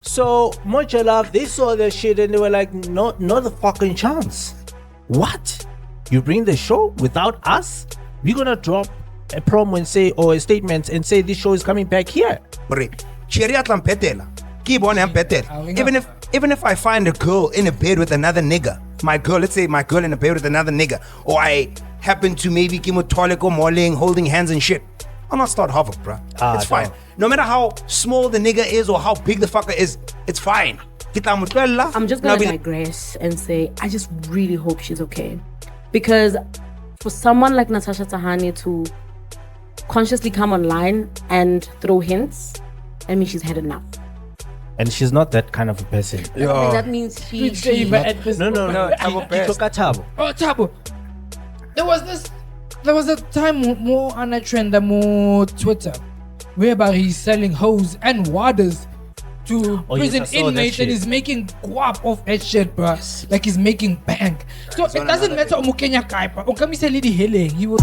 So Moja Love, they saw that shit and they were like, no, not a fucking chance. What? You bring the show without us? We're gonna drop a promo and say, or a statement and say this show is coming back here. Even if I find a girl in a bed with another nigga, let's say my girl in a bed with another nigga, or I happen to maybe give a toilet or moling, holding hands and shit, I'll not start havoc, bro. It's fine. No matter how small the nigga is or how big the fucker is, it's fine. I'm just gonna digress and say I just really hope she's okay, because for someone like Natasha Thahane to consciously come online and throw hints, I mean, she's had enough. And she's not that kind of a person. That means she No. Thabo. There was a time more on a trend more Twitter, whereby he's selling hoes and waders to prison inmates and he's making guap off that shit, bro. Yes. Like he's making bank. So it doesn't matter Mukenya Kaipa. Okami say lady healing. He will.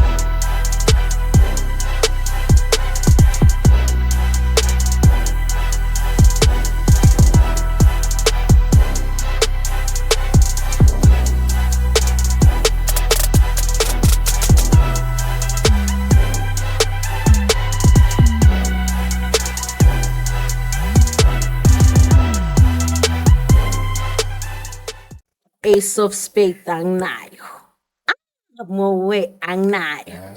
Ace of spades ang nayo. Mo way ang nayo.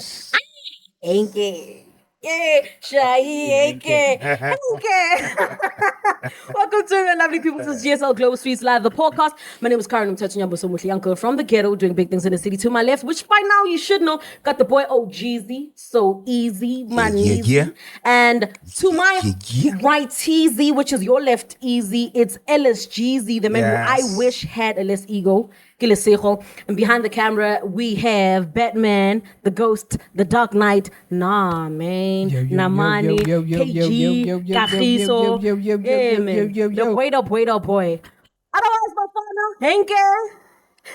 Enke. Enke. Welcome to the lovely people to GSL Global Streetz Live, the podcast. My name is Karen Mtanga from the ghetto, doing big things in the city. To my left, which by now you should know, got the boy Jeezy, so easy, money. And to my right, Teezy, which is your left, easy. It's Ellis Jeezy, the man who I wish had a less ego. And behind the camera, we have Batman, the Ghost, the Dark Knight, Namani, KG, Kagiso, the boy. Otherwise, Henke,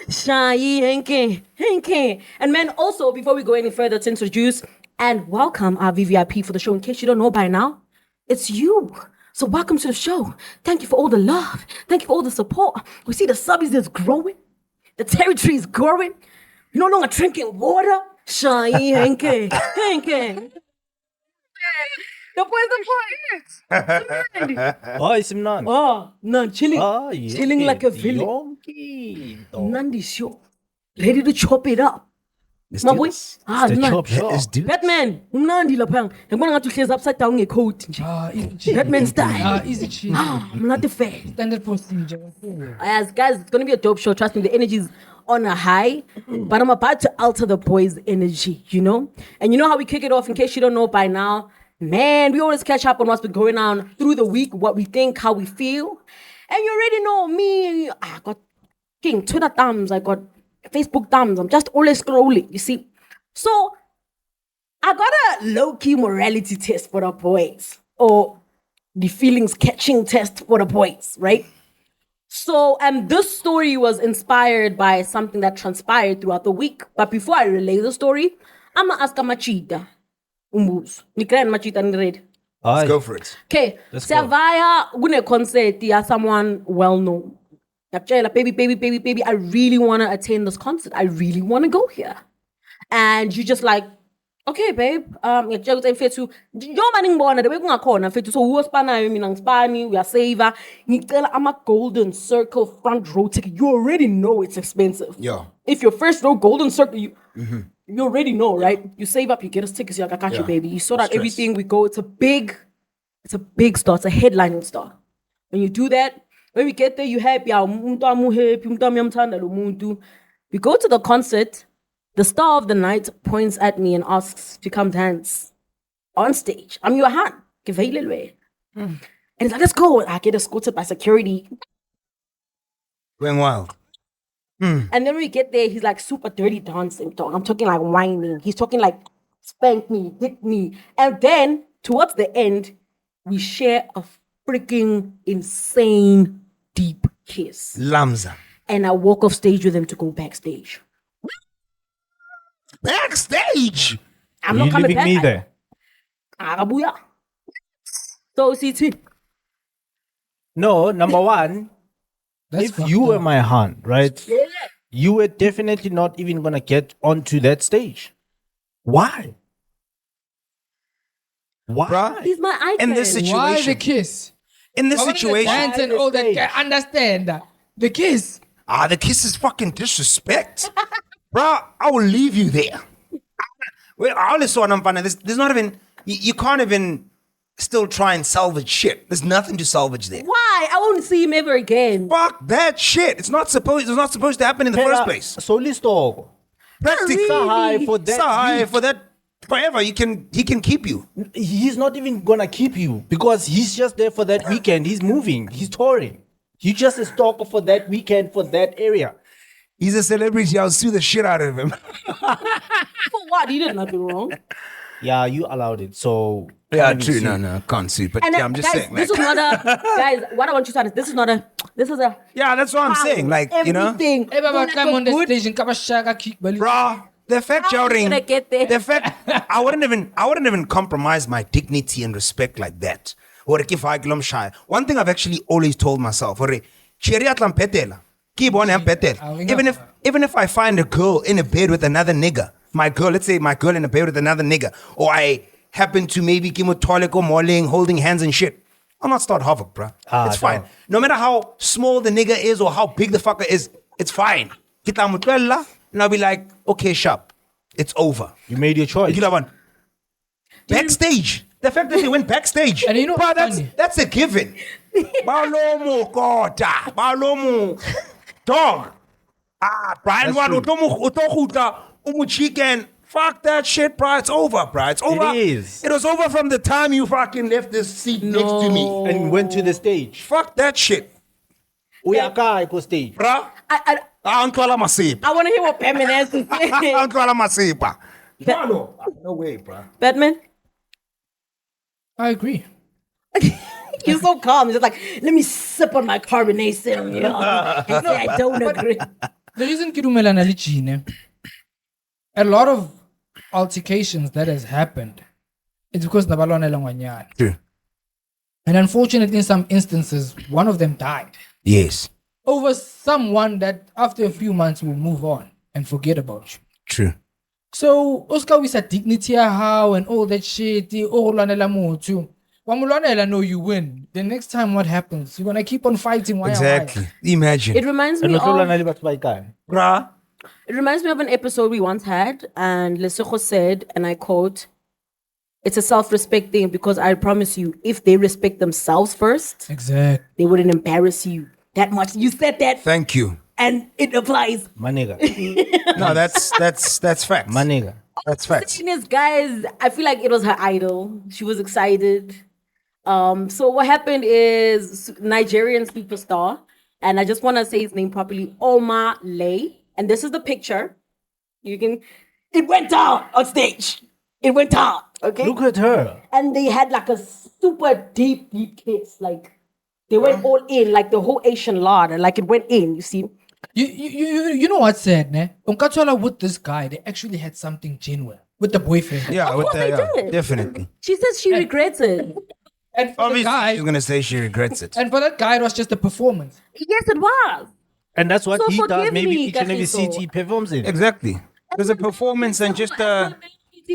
Shai, Henke. And man, also, before we go any further, to introduce and welcome our VVIP for the show. In case you don't know by now, it's you. So welcome to the show. Thank you for all the love. Thank you for all the support. We see the subbies is growing. The territory is growing. You're no longer drinking water. Shai, Henke. The it's Mnan. Nan, chilling. Chilling like a villain. Nandi show. Ready to chop it up. My boy. Batman. Nandi lapang. I'm going to chase upside down a coat. Batman style. Easy chill. I'm not the fan. Standard procedure. As guys, it's going to be a dope show. Trust me, the energy is on a high, but I'm about to alter the boys' energy, you know? And you know how we kick it off, in case you don't know by now? Man, we always catch up on what's been going on through the week, what we think, how we feel. And you already know me. I got Twitter thumbs. I got Facebook thumbs. I'm just always scrolling, you see. So, I got a low-key morality test for the boys. Or the feelings catching test for the boys, right? So, this story was inspired by something that transpired throughout the week. But before I relay the story, I'm going to ask Machida. Let's go for it. Okay. Savaya gune concert ya someone well known. Baby, I really want to attend this concert. I really want to go here. And you just like, okay, babe. So who Spani, we are saver. I'm a golden circle front row ticket. You already know it's expensive. Yeah. If your first row golden circle, you already know, right? You save up, you get us tickets, you're like, I got you, baby. You sort out everything, we go. It's a big star. It's a headlining star. When you do that, when we get there, you happy. We go to the concert. The star of the night points at me and asks to come dance on stage. I'm your hand. And he's like, let's go. I get escorted by security. Going wild. And then when we get there, he's like super dirty dancing. I'm talking like whining. He's talking like spank me, hit me. And then towards the end, we share a freaking insane deep kiss. Lamza. And I walk off stage with him to go backstage. Backstage? I'm not coming back. Me there. Arabuya. So, see, No, number one, That's if fucked you were up. my aunt, right? You were definitely not even gonna get onto that stage. Why? Why? Bruh, He's my icon. in this situation, Why the kiss? in this Why the situation, dance and all that. I understand that. The kiss. the kiss is fucking disrespect. Bruh, I will leave you there. Well, I only saw there's not even, you can't even still try and salvage shit. There's nothing to salvage there. Why? I won't see him ever again. Fuck that shit. It was not supposed to happen in the first place. Solisto. Practically. Sahai for that. Sahai week. for that forever. He can keep you. He's not even gonna keep you because he's just there for that weekend. He's moving. He's touring. He's just a stalker for that weekend for that area. He's a celebrity. I'll sue the shit out of him. For what? He did nothing wrong. Yeah, you allowed it. So Yeah, can't true. even No, can't sue. But And yeah, I'm just guys, saying. this Like, is not a guys. What I want you to understand, this is a yeah, that's what I'm saying. Like, you know, everything. Hey, Baba, Like climb on the good- stage and cover shaka kick belly. bruh, the fact How you're did I get there? the fact I wouldn't even compromise my dignity and respect like that. Or if I glom shy. One thing I've actually always told myself, even if I find a girl in a bed with another nigga, let's say my girl in a bed with another nigga, or I happen to maybe Omah Lay, holding hands and shit, I'll not start havoc, bruh. It's fine. No matter how small the nigga is or how big the fucker is, it's fine. And I'll be like, okay, sharp. It's over. You made your choice. Backstage. The fact that they went backstage. And you know bruh, what's funny? that's a given. Balomo, God. Balomo. Dog. Brian, chicken. Fuck that shit, bruh. It's over, bruh. It's over. It is. It was over from the time you fucking left this seat next to me. And went to the stage. Fuck that shit, Uyaka go stage. bruh. I want to hear what Batman has to say. No way, bruh. Batman, I agree. you're so calm. You're just like, let me sip on my carbonation, you know, and say I don't agree. The reason Kidumelana Lichine, a lot of altercations that has happened, it's because Nabalone Langwanyan. True. And unfortunately, in some instances, one of them died Yes. over someone that after a few months will move on and forget about you. True. So, Oscar we said dignity how and all that shit, too. Know you win. The next time what happens? You're gonna keep on fighting. Why? Exactly. Imagine. It reminds me And of Bruh. it reminds me of an episode we once had, and Lesotho said, and I quote, "It's a self-respect thing because I promise you, if they respect themselves first, Exactly. they wouldn't embarrass you that much." You said that, Thank you. and it applies. My nigga. No, that's facts. My nigga. That's facts. Thing is, guys, I feel like it was her idol. She was excited. So what happened is Nigerian superstar, and I just want to say his name properly, Omah Lay. And this is the picture. It went down on stage. It went down. Okay. Look at her. And they had like a super deep kiss. Like they went all in, like the whole Asian lot. Like it went in, you see. You know what's sad, ne? Unkatwala with this guy, they actually had something genuine with the boyfriend. Yeah, with course they did. definitely. She says she regrets it. And for the Obviously, guy, she's gonna say she regrets it. and for that guy, it was just a performance. Yes, it was. And that's what So he does forgive maybe me, each and every Kagiso. seat he performs in. Exactly. There's a performance and just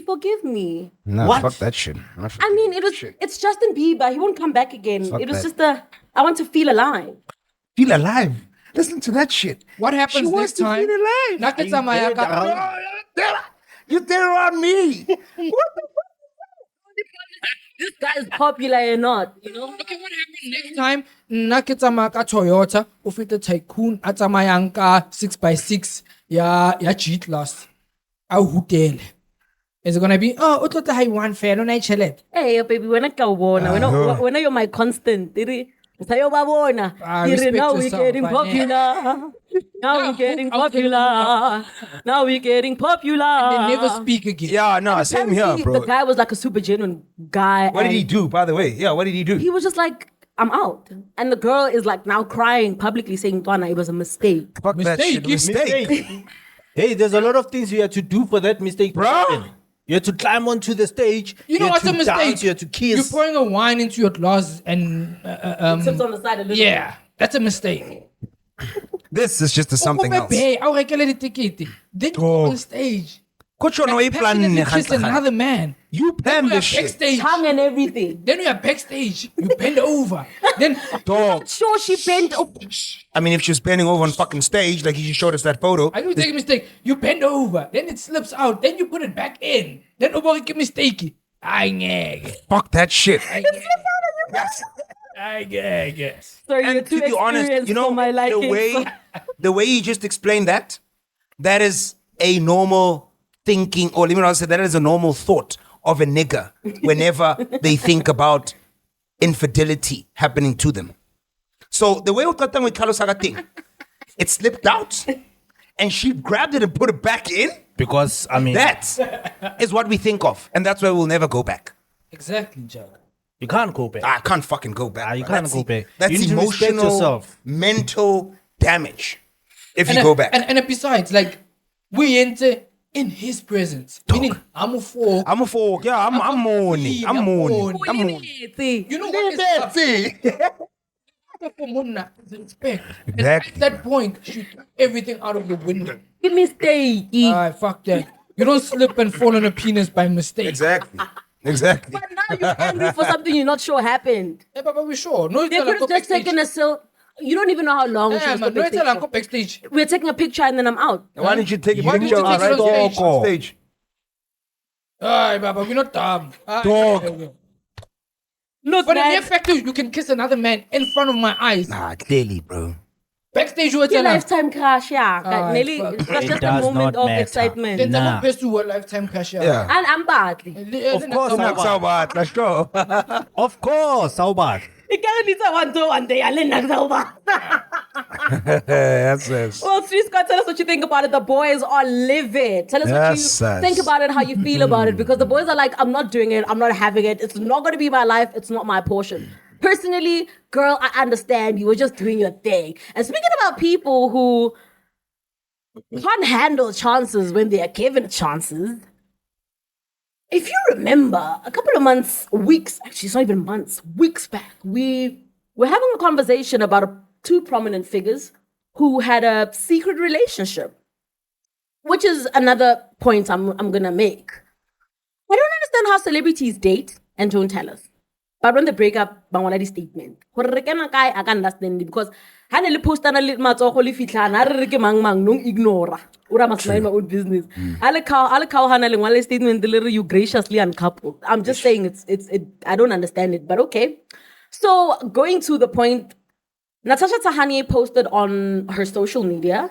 Forgive me. no, What? fuck that shit. I mean, it's Justin Bieber. He won't come back again. Fuck it was that. just I want to feel alive. Feel alive. Listen to that shit. What happens She wants next to time? feel alive. Nakita Mayaka. You dare on me. This guy is popular or not, you know? Okay, what happens next time? Nakita Maka Toyota, ufite tycoon, atamayanka 6x6, ya cheat loss. Au hotel. Is it gonna be, oh, utota hai one fair, no night chalet? Hey, baby, when you're my constant, Sayo babona. Respect Now we're yourself, getting man. popular. Now we're getting popular. Now we're getting popular. They never speak again. Yeah, no, same here, Apparently, bro. The guy was like a super genuine guy. What did and he do, by the way? Yeah, what did he do? He was just like, I'm out. And the girl is like now crying publicly saying, Dana, it was a mistake. Fuck that shit. Mistake. Mistake. Hey, there's a lot of things you had to do for that mistake to Bro. happen. You had to climb onto the stage. You know had what's to a mistake? dance, you had to kiss. You're pouring a wine into your glass and Sips on the side a little yeah, that's a mistake. This is just something else. I'll regulate the ticket. Then you go on stage. Coach, you know, you Passionately kiss plan. another man. You plan We are this shit. backstage. tongue and everything. Then we are backstage. You bend over. Then Dog. Sure, she bent. I mean, if she was bending over on fucking stage, like you just showed us that photo. I don't take a mistake. You bend over. Then it slips out. Then you put it back in. Then over get mistake. I gag. Fuck that shit. I gag. Sorry, you're And too to be honest, experienced you know, for my liking. the way you just explained that is a normal thinking, or let me not say that is a normal thought of a nigger whenever they think about infidelity happening to them. So the way we got done with Carlos Saga thing, it slipped out and she grabbed it and put it back in. Because, I mean, That is what we think of. And that's why we'll never go back. Exactly, Jack. you can't go back. I can't fucking go back. You bro. can't go back. That's You need to respect emotional, yourself. mental damage if you go back. And besides, like, we enter in his presence. Meaning, I'm a four. I'm a fork. Yeah, I'm mourning. I'm mourning. I'm mourning. You know what is See? for Munna is respect. And Exactly. at that point, shoot everything out of the window. Give me stay. Fuck that. You don't slip and fall on a penis by mistake. Exactly. Exactly. But now you're angry for something you're not sure happened. Yeah, but we're sure. No, They could have just taken a still. You don't even know how long she Yeah, was man. No, backstage tell her, for. go backstage. We're taking a picture and then I'm out. Why didn't you take a Why didn't picture you take right it on stage? on stage? Aye, Baba, we're not dumb. Aye, Dog. okay. Look, But in man, the fact is, you can kiss another man in front of my eyes. Nah, clearly, bro. Backstage, you were your telling her, lifetime crash, yeah. Ah, Nelly, fuck. it's It just a does moment not of matter. excitement. then Nah. that best to a lifetime cash out. Yeah. And I'm badly. Of course, Not so bad. Let's go. Of course, how bad? One day, I'll That's it. Well, Streetz, tell us what you think about it. The boys are livid. Tell us Yes, what you think about it, how you feel about it. Because the boys are like, I'm not doing it. I'm not having it. It's not going to be my life. It's not my portion. Personally, girl, I understand. You were just doing your thing. And speaking about people who can't handle chances when they are given chances, if you remember, a couple of months, weeks, actually, it's not even months, weeks back, we were having a conversation about two prominent figures who had a secret relationship, which is another point I'm going to make. I don't understand how celebrities date and don't tell us. But when they break up, bangwala statement. I can understand it because I nearly post a little matter of holy fitlan. I really mang no ignore. Ura must mind my own business. I like how handling one statement deliver you graciously uncoupled. I'm just saying it's I don't understand it, but okay. So going to the point, Natasha Thahane posted on her social media,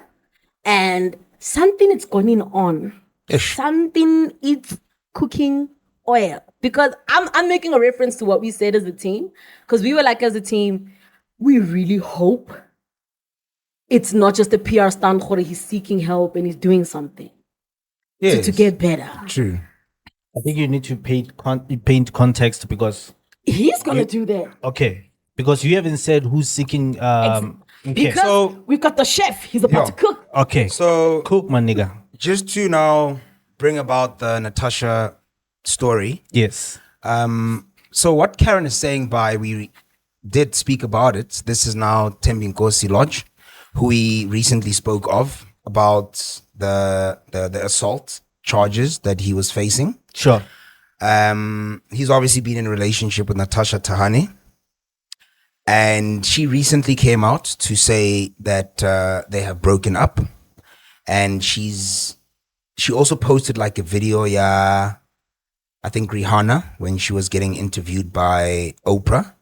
and something is going on. Ish. Something is cooking oil. Because I'm making a reference to what we said as a team. Because we were like, as a team, we really hope it's not just a PR stunt where he's seeking help and he's doing something Yes. to get better. True. I think you need to paint context because, He's gonna do that. okay, because you haven't said who's seeking. Okay. Because So- we've got the chef. He's about to cook. Okay. So Cook, my nigga. just to now bring about the Natasha story. Yes. So what Karen is saying by we did speak about it. This is now Thembinkosi Lodge, who we recently spoke of about the assault charges that he was facing. Sure. He's obviously been in a relationship with Natasha Thahane, and she recently came out to say that they have broken up, and she also posted like a video, I think Rihanna, when she was getting interviewed by Oprah.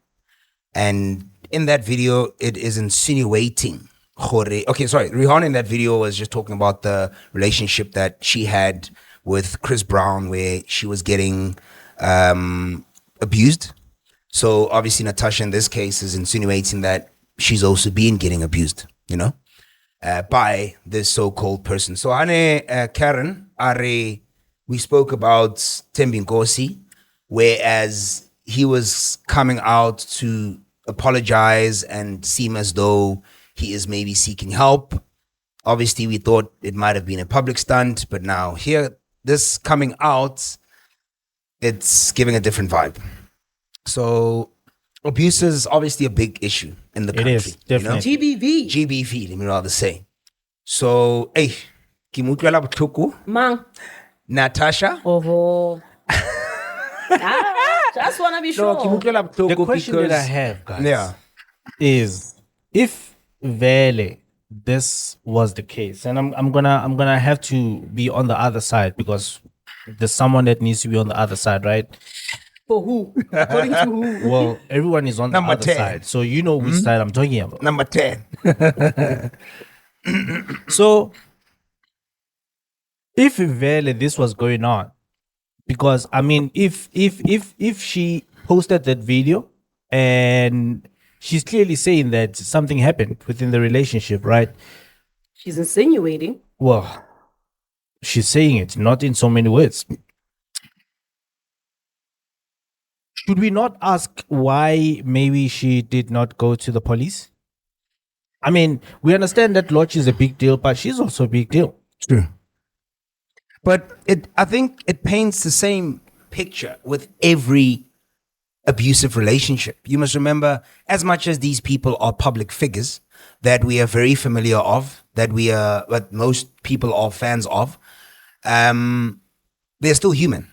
And in that video, it is insinuating. Rihanna in that video was just talking about the relationship that she had with Chris Brown, where she was getting abused. So obviously Natasha in this case is insinuating that she's also been getting abused, by this so-called person. So Karen, we spoke about Thembinkosi, whereas he was coming out to apologize and seem as though he is maybe seeking help. Obviously, we thought it might have been a public stunt, but now here, this coming out it's giving a different vibe. So abuse is obviously a big issue in the country. It is, definitely. GBV. Let me rather say. So, hey, Kimukwela Butuku, Mang. Natasha. Oh. Just wanna be sure. The question that I have, guys, is if Vele this was the case, and I'm gonna have to be on the other side because there's someone that needs to be on the other side, right? For who? According to who? Well, everyone is on the Number other 10. side, so you know which side I'm talking about. Number 10. So if Vele this was going on, because I mean, if she posted that video and she's clearly saying that something happened within the relationship, right? She's insinuating. Well, she's saying it, not in so many words. Should we not ask why maybe she did not go to the police? I mean, we understand that Loach is a big deal, but she's also a big deal. True. But I think it paints the same picture with every abusive relationship. You must remember, as much as these people are public figures that we are very familiar of, what most people are fans of, they're still human.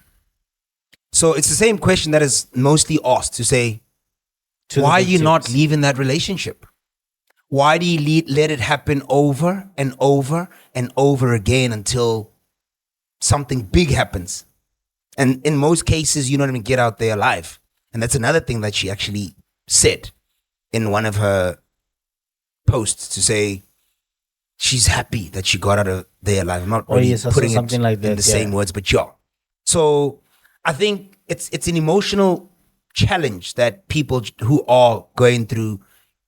So it's the same question that is mostly asked to say, why are you not leaving that relationship? Why do you let it happen over and over and over again until something big happens? And in most cases, you don't even get out there alive. And that's another thing that she actually said in one of her posts, to say she's happy that she got out of there alive. I'm not really putting something like that in the same words, but yeah. So I think it's an emotional challenge that people who are going through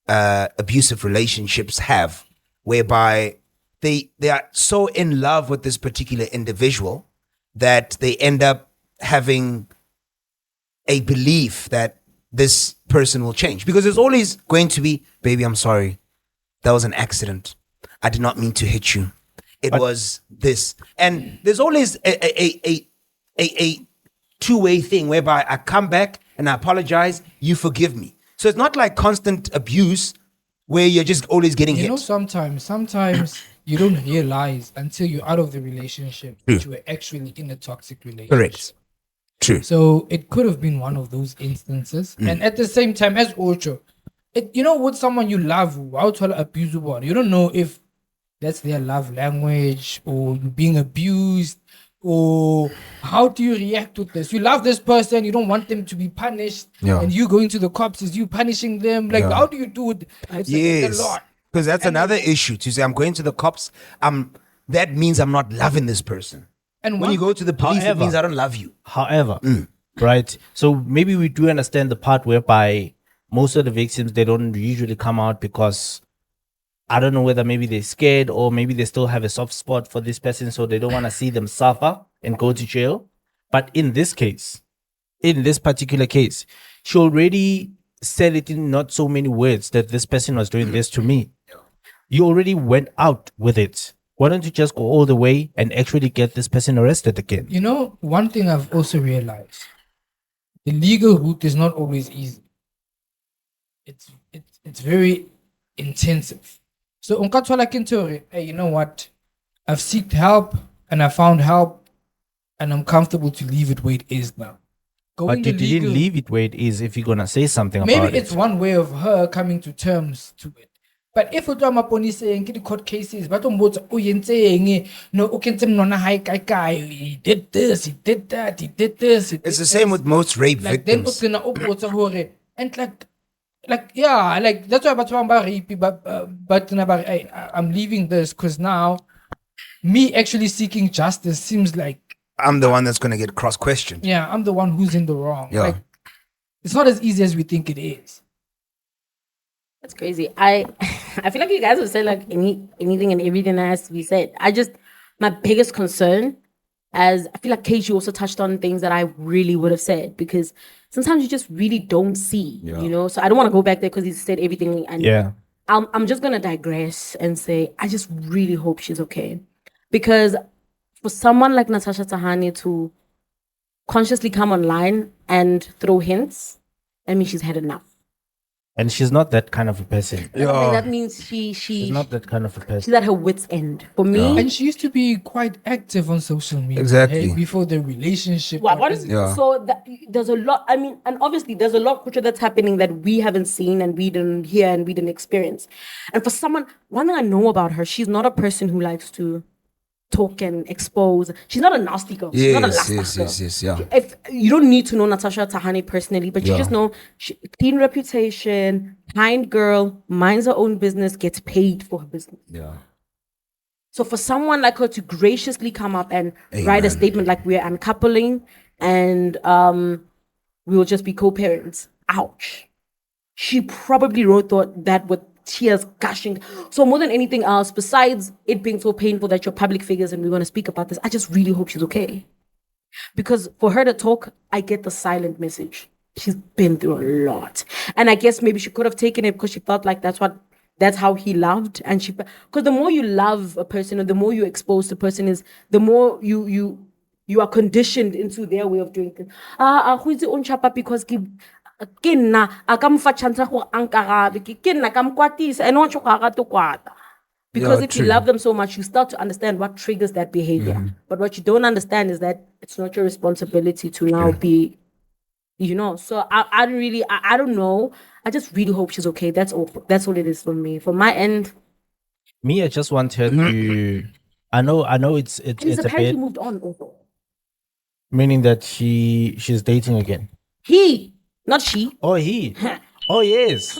abusive relationships have, whereby they are so in love with this particular individual that they end up having a belief that this person will change. Because there's always going to be, baby, I'm sorry. That was an accident. I did not mean to hit you. It was this. And there's always a two-way thing whereby I come back and I apologize, you forgive me. So it's not like constant abuse where you're just always getting hit. You know, sometimes you don't realize until you're out of the relationship that you were actually in a toxic relationship. Correct. True. So it could have been one of those instances. And at the same time, as Ocho, you know, with someone you love, abusable, you don't know if that's their love language or you're being abused, or how do you react to this? You love this person, you don't want them to be punished, and you going to the cops is you punishing them. Like, how do you do it? Yes, because that's another issue. To say I'm going to the cops, that means I'm not loving this person. And when you go to the police, it means I don't love you. However, right? So maybe we do understand the part whereby most of the victims, they don't usually come out because I don't know whether maybe they're scared or maybe they still have a soft spot for this person, so they don't want to see them suffer and go to jail. But in this case, in this particular case, she already said it in not so many words that this person was doing this to me. You already went out with it. Why don't you just go all the way and actually get this person arrested again? You know, one thing I've also realized, the legal route is not always easy. It's very intensive. So hey, you know what? I've sought help and I found help and I'm comfortable to leave it where it is now. But you didn't leave it where it is if you're going to say something about it. Maybe it's one way of her coming to terms to it. But if you're talking saying the court cases, but no, he did this, he did that, he did this. It's the same with most rape victims. And like that's why I'm rape, but I'm leaving this because now me actually seeking justice seems like I'm the one that's going to get cross-questioned. Yeah, I'm the one who's in the wrong. Yeah. Like, it's not as easy as we think it is. That's crazy. I feel like you guys would say like anything and everything that has to be said. My biggest concern, as I feel like KG also touched on things that I really would have said, because sometimes you just really don't see, you know? So I don't want to go back there because he said everything. And I'm just going to digress and say, I just really hope she's okay. Because for someone like Natasha Thahane to consciously come online and throw hints, I mean, she's had enough. And she's not that kind of a person. I think that means She's not that kind of a person. she's at her wit's end. For me, And she used to be quite active on social media. Exactly. Before the relationship. Yeah. so there's a lot. I mean, and obviously there's a lot of culture that's happening that we haven't seen and we didn't hear and we didn't experience. And for someone, one thing I know about her, she's not a person who likes to talk and expose. She's not a nasty girl. She's not a last Yes, yeah. If you don't need to know Natasha Thahane personally, but you just know clean reputation, kind girl, minds her own business, gets paid for her business. Yeah. So for someone like her to graciously come up and write a statement like we're uncoupling and we will just be co-parents. Ouch. She probably wrote that with tears gushing. So more than anything else, besides it being so painful that you're public figures and we're going to speak about this, I just really hope she's okay. Because for her to talk, I get the silent message. She's been through a lot. And I guess maybe she could have taken it because she felt like that's how he loved. And because the more you love a person or the more you expose the person is, the more you are conditioned into their way of doing things. Because because if you love them so much, you start to understand what triggers that behavior. But what you don't understand is that it's not your responsibility to now be, So I don't know. I just really hope she's okay. That's all it is for me. For my end, Me, I just want her to. I know it's he's a apparently bit, moved on also. meaning that she's dating again. He, not she. Oh, he. Oh, yes.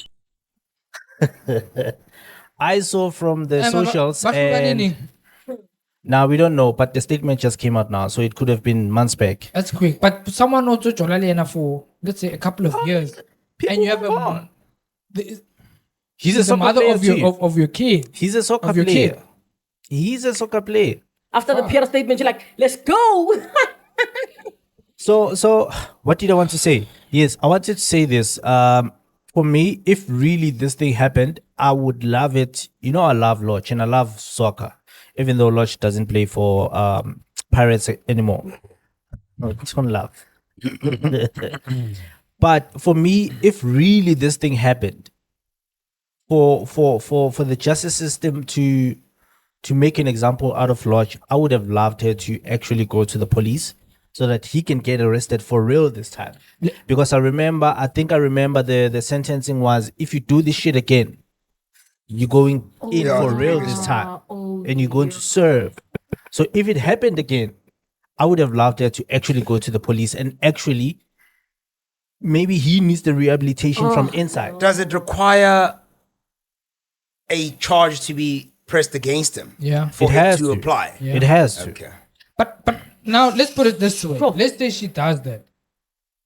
I saw from the socials and now we don't know, but the statement just came out now, so it could have been months back. That's quick. But someone also Jolalena for, let's say, a couple of years. And you have He's a soccer mother player of your kid. He's a soccer of your player. kid. He's a soccer player. After the PR statement, you're like, let's go. So what did I want to say? Yes, I wanted to say this. For me, if really this thing happened, I would love it. I love Loach and I love soccer, even though Loach doesn't play for Pirates anymore. No, it's on love. But for me, if really this thing happened, for the justice system to make an example out of Loach, I would have loved her to actually go to the police so that he can get arrested for real this time. Because I think I remember the sentencing was, if you do this shit again, you're going in for real this time. And you're going to serve. So if it happened again, I would have loved her to actually go to the police and actually, maybe he needs the rehabilitation from inside. Does it require a charge to be pressed against him? Yeah. For It has it to to. apply? Yeah. It has to. Okay. But now let's put it this way. Bro. Let's say she does that.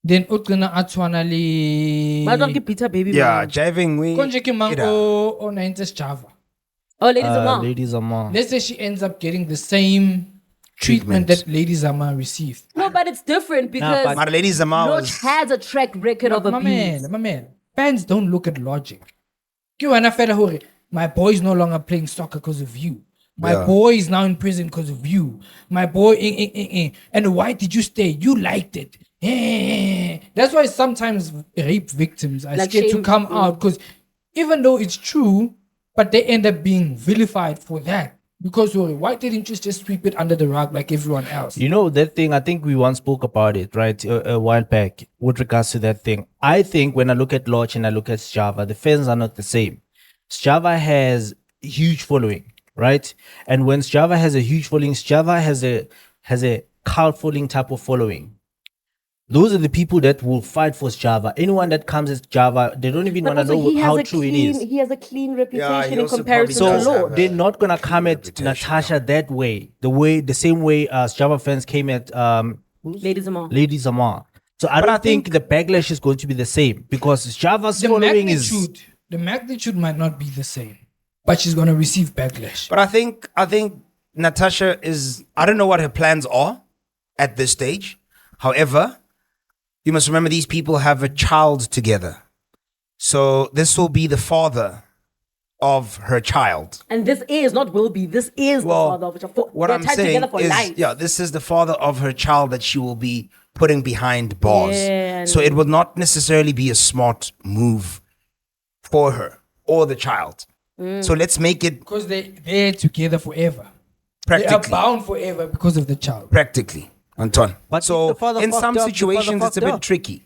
Then utkana atwanali. Why don't get Peter baby? Yeah, man? jiving we. Konje ke mango o naintes Java. Oh, ladies and mom. Ladies are more. Let's say she ends up getting the same treatment that Lady Zama received. No, but it's different because My lady Zama Loach was. has a track record of abuse. My man. Fans don't look at logic. My boy's no longer playing soccer because of you. My boy is now in prison because of you. My boy, and why did you stay? You liked it. That's why sometimes rape victims are Like scared to shame. come out, because even though it's true, but they end up being vilified for that. Because why didn't you just sweep it under the rug like everyone else? That thing, I think we once spoke about it, right, a while back with regards to that thing. I think when I look at Loach and I look at Sjava, the fans are not the same. Sjava has a huge following, right? And when Sjava has a huge following, Sjava has a cult following type of following. Those are the people that will fight for Java. Anyone that comes as Java, they don't even But want to also, know how true it is. He has a clean reputation in also comparison probably to does have Lord. a- They're not gonna come at reputation, Natasha that way. The same way Java fans came at Ladies and mom. Lady Zamar. So I don't think the backlash is going to be the same because Java's following is. The magnitude might not be the same, but she's gonna receive backlash. But I think Natasha is. I don't know what her plans are at this stage. However, you must remember these people have a child together. So this will be the father of her child. And this is, not will be, this is the father of a child. What They're I'm tied saying together for is, life. this is the father of her child that she will be putting behind bars. Yeah. So it will not necessarily be a smart move for her or the child. So let's make it Because they're together forever. They are practically. bound forever because of the child. Practically, Anton. But So if the father in fucked some up, the situations, father it's a fucked bit up. tricky.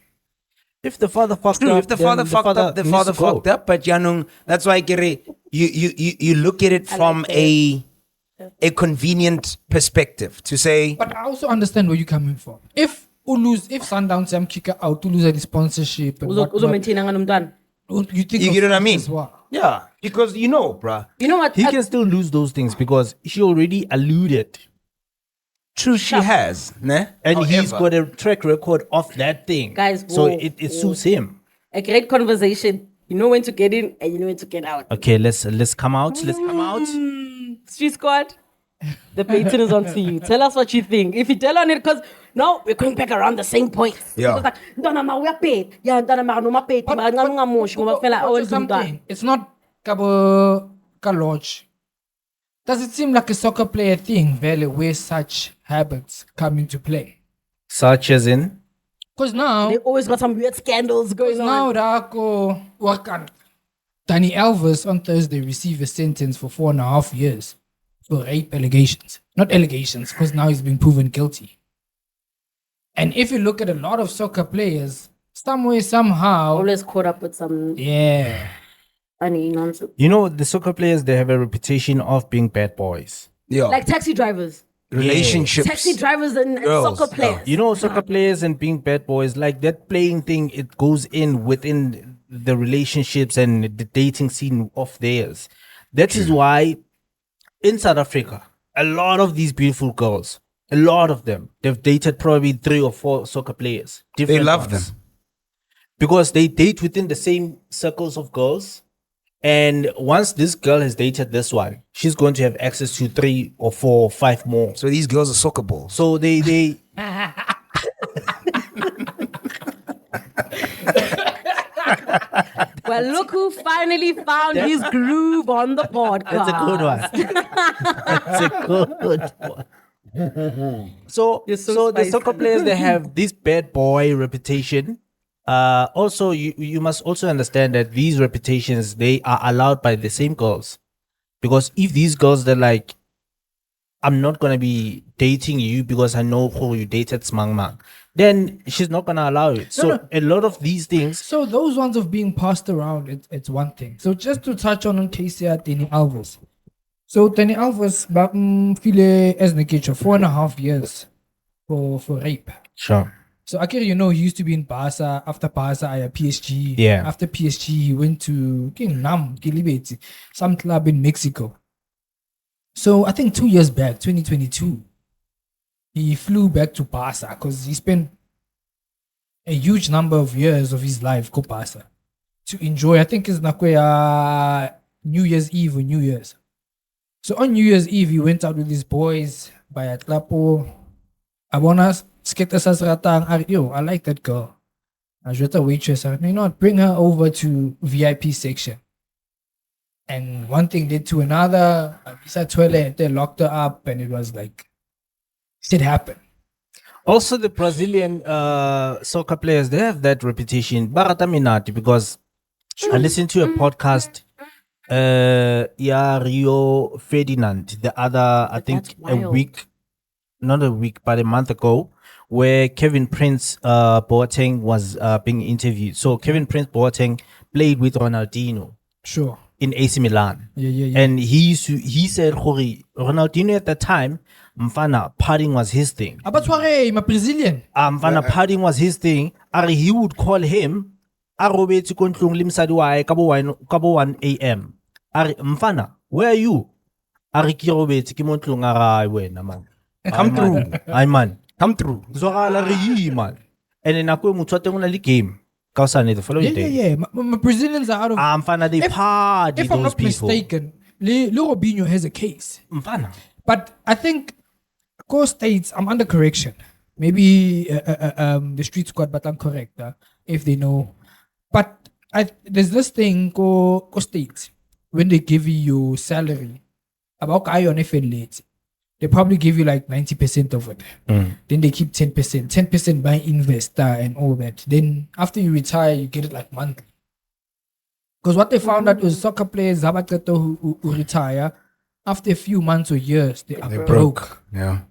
If the father fucked True, up, if the then father fucked up, the needs father to go. fucked up. But Janung, that's why Kere, you look at it from a convenient perspective to say, But I also understand where you're coming from. If Sundowns kick her out to lose any sponsorship and what, Uzomaintaina nomntwana. you think you of get what I that mean? as well. Yeah, because bruh. You know what? He can still lose those things because she already alluded. True, she has, ne? And he's However, got a track record of that thing. Guys, so whoa, it suits him. A great conversation. You know when to get in and you know when to get out. Okay, let's come out. Let's come out. Street Squad, the patent is on to you. Tell us what you think. If you tell on it, because now we're going back around the same point. Yeah. It's like, Ndana ma we are paid. Yeah, Ndana ma no ma paid. Ma nga nga mosh, ngoba fela But awel just dumntwana. something. It's not Loach. Does it seem like a soccer player thing, really, where such habits come into play? Such as in? Because now, They always got some weird scandals going on. Rako Wakan, Dani Alves on Thursday received a sentence for 4.5 years for rape allegations. Not allegations, because now he's been proven guilty. And if you look at a lot of soccer players, some way, somehow, Always caught up with some yeah. funny nonsense. You know, the soccer players, they have a reputation of being bad boys. yeah, Like taxi drivers. relationships. Taxi drivers and Girls, soccer players. You know, soccer players and being bad boys, like that playing thing, it goes in within the relationships and the dating scene of theirs. That is why in South Africa, a lot of these beautiful girls, a lot of them, they've dated probably 3 or 4 soccer players. They different love ones. them. Because they date within the same circles of girls. And once this girl has dated this one, she's going to have access to 3 or 4 or 5 more. So these girls are soccer balls. So they Well, look who finally found his groove on the podcast. That's a good one. That's a good one. So, You're so so the spicy. soccer players, they have this bad boy reputation. Also, you must also understand that these reputations, they are allowed by the same girls. Because if these girls, they're like, I'm not going to be dating you because I know who you dated Smangmang, then she's not going to allow it. So a lot of these things, So those ones of being passed around, it's one thing. So just to touch on case here, Dani Alves. So Dani Alves, file as the case of 4.5 years for rape. sure. So Akira, you know, he used to be in Barca. After Barca, I PSG. Yeah. After PSG, he went to some club in Mexico. So I think 2 years back, 2022, he flew back to Barca because he spent a huge number of years of his life go Barca to enjoy. I think it's New Year's Eve or New Year's. So on New Year's Eve, he went out with his boys by a Tlapo. Abonas, Skekta Ratang, yo, I like that girl. I was with a waitress, you know what, bring her over to VIP section. And one thing led to another. Toilet, they locked her up, and it was like, it happened. Also, the Brazilian soccer players, they have that reputation. Barataminati, because I listened to a podcast, Rio Ferdinand, the other, I think not a week, but a month ago, where Kevin Prince Boateng was being interviewed. So Kevin Prince Boateng played with Ronaldinho Sure. in AC Milan. Yeah. And he said, Ronaldinho at that time, Mfana, partying was his thing. Abatware, I'm a Brazilian. Mfana, partying was his thing. Ari, he would call him, Arobeti kontlung limsadiwa kabo 1 a.m. Ari, Mfana, where are you? Ari kirobeti kimontlung arai wena man. Come through. Ay man. Come through. Zogala ri man. And then ako mo tswate ngona li game. Kausane the following day. Yeah. My Brazilians are out of. Mfana, they party If I'm those not people. mistaken, Robinho has a case. Mfana. But I think core states, I'm under correction. Maybe the street squad, but I'm correct if they know. But there's this thing called states when they give you your salary about late. they probably give you like 90% of it. Then they keep 10%. 10% by investor and all that. Then after you retire, you get it like monthly. Because what they found out was soccer players who retire, after a few months or years, they're broke.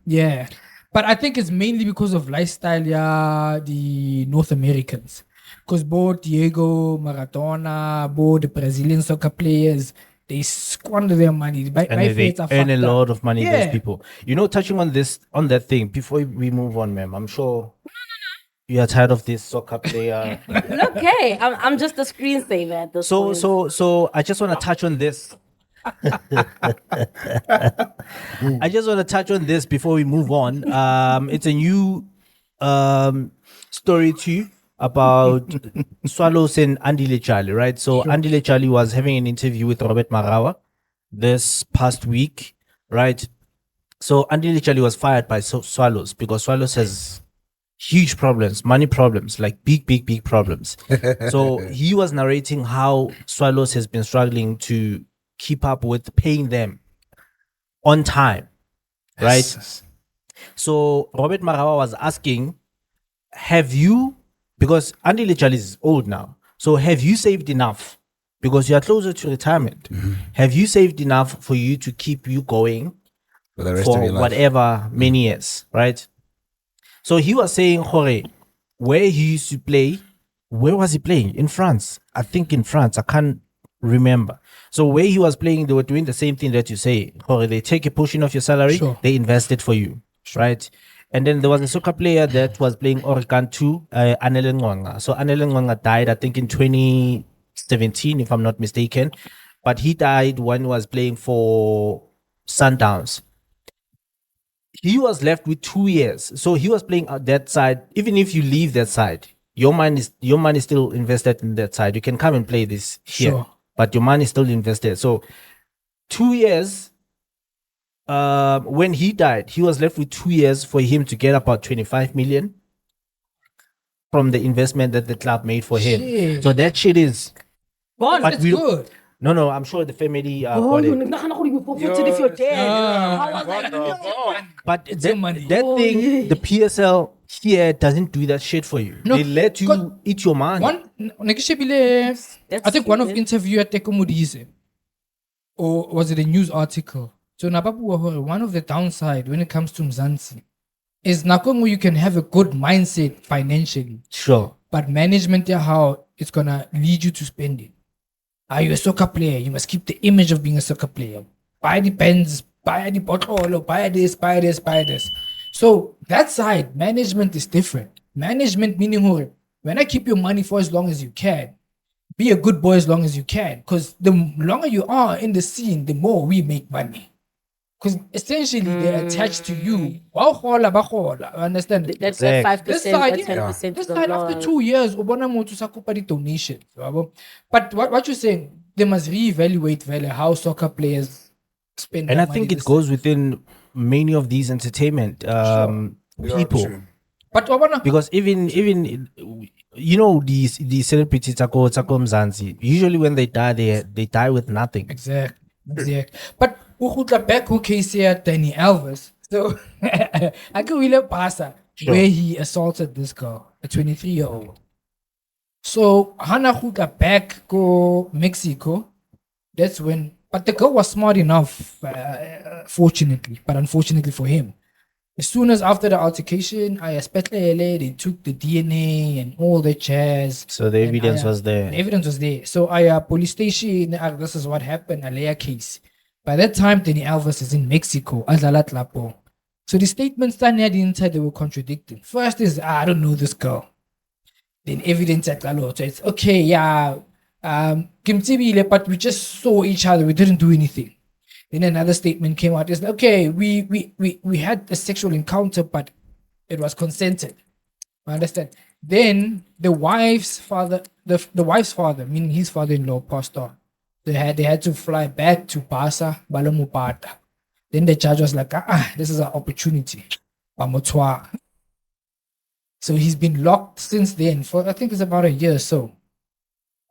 Yeah. But I think it's mainly because of lifestyle, the North Americans. Because both Diego, Maradona, both the Brazilian soccer players, they squander their money. And they earn a lot of money, those people. You know, touching on that thing, before we move on, ma'am, I'm sure you are tired of this soccer player. Look, hey, I'm just a screensaver at this point. So I just want to touch on this. I just want to touch on this before we move on. It's a new story too about Swallows and Andile Charlie, right? So Andile Charlie was having an interview with Robert Marawa this past week, right? So Andile Charlie was fired by Swallows because Swallows has huge problems, money problems, like big problems. So he was narrating how Swallows has been struggling to keep up with paying them on time, right? Yes. So Robert Marawa was asking, have you, because Andy Lechal is old now, so have you saved enough? Because you are closer to retirement. Have you saved enough for you to keep you going for the rest of your life? Whatever many years, right? So he was saying, Jorge, where he used to play, where was he playing? In France. I think in France. I can't remember. So where he was playing, they were doing the same thing that you say. Jorge, they take a portion of your salary, they invest it for you, right? And then there was a soccer player that was playing Oregon too, Anele Ngonga. So Anele Ngonga died, I think, in 2017, if I'm not mistaken. But he died when he was playing for Sundowns. He was left with 2 years. So he was playing at that side. Even if you leave that side, your money is still invested in that side. You can come and play this here, but your money is still invested. So 2 years, when he died, he was left with 2 years for him to get about 25 million from the investment that the club made for him. So that shit is... But it's good. No, I'm sure the family got it. If you're dead. But that thing, the PSL here doesn't do that shit for you. No, they let you eat your money. I think one of interview at Teko Modise, or was it a news article? So one of the downside when it comes to Mzansi is Nakongo, you can have a good mindset financially. Sure. But management, how it's gonna lead you to spending. Are you a soccer player? You must keep the image of being a soccer player. Buy the pens, buy the bottle, buy this. So that side, management is different. Management meaning, when I keep your money for as long as you can, be a good boy as long as you can. Because the longer you are in the scene, the more we make money. Because essentially they're attached to you. Understand? That's 5%, this side, 10%. This side after 2 years, donation. But what you're saying, they must reevaluate how soccer players spend. And I think it goes within many of these entertainment people. But because even you know these celebrities Tsako Mzansi, usually when they die, they die with nothing. Exactly. But back who case here, Dani Alves. So I can really pass where he assaulted this girl, a 23-year-old. So Hana Huka back go Mexico. That's when, but the girl was smart enough, fortunately, but unfortunately for him. As soon as after the altercation, they took the DNA and all the jazz. So the evidence was there. The evidence was there. So police station, this is what happened, a Alea case. By that time, Dani Alves is in Mexico, Azalat Lapo. So the statements that near the inside, they were contradicting. First is, I don't know this girl. Then evidence at Lalo. So it's okay, but we just saw each other, we didn't do anything. Then another statement came out. It's like, okay, we had a sexual encounter, but it was consented. I understand. Then the wife's father, meaning his father-in-law, passed on. They had to fly back to Basa, Balamupata. Then the judge was like, this is an opportunity. Bamotwa. So he's been locked since then for I think it's about a year or so.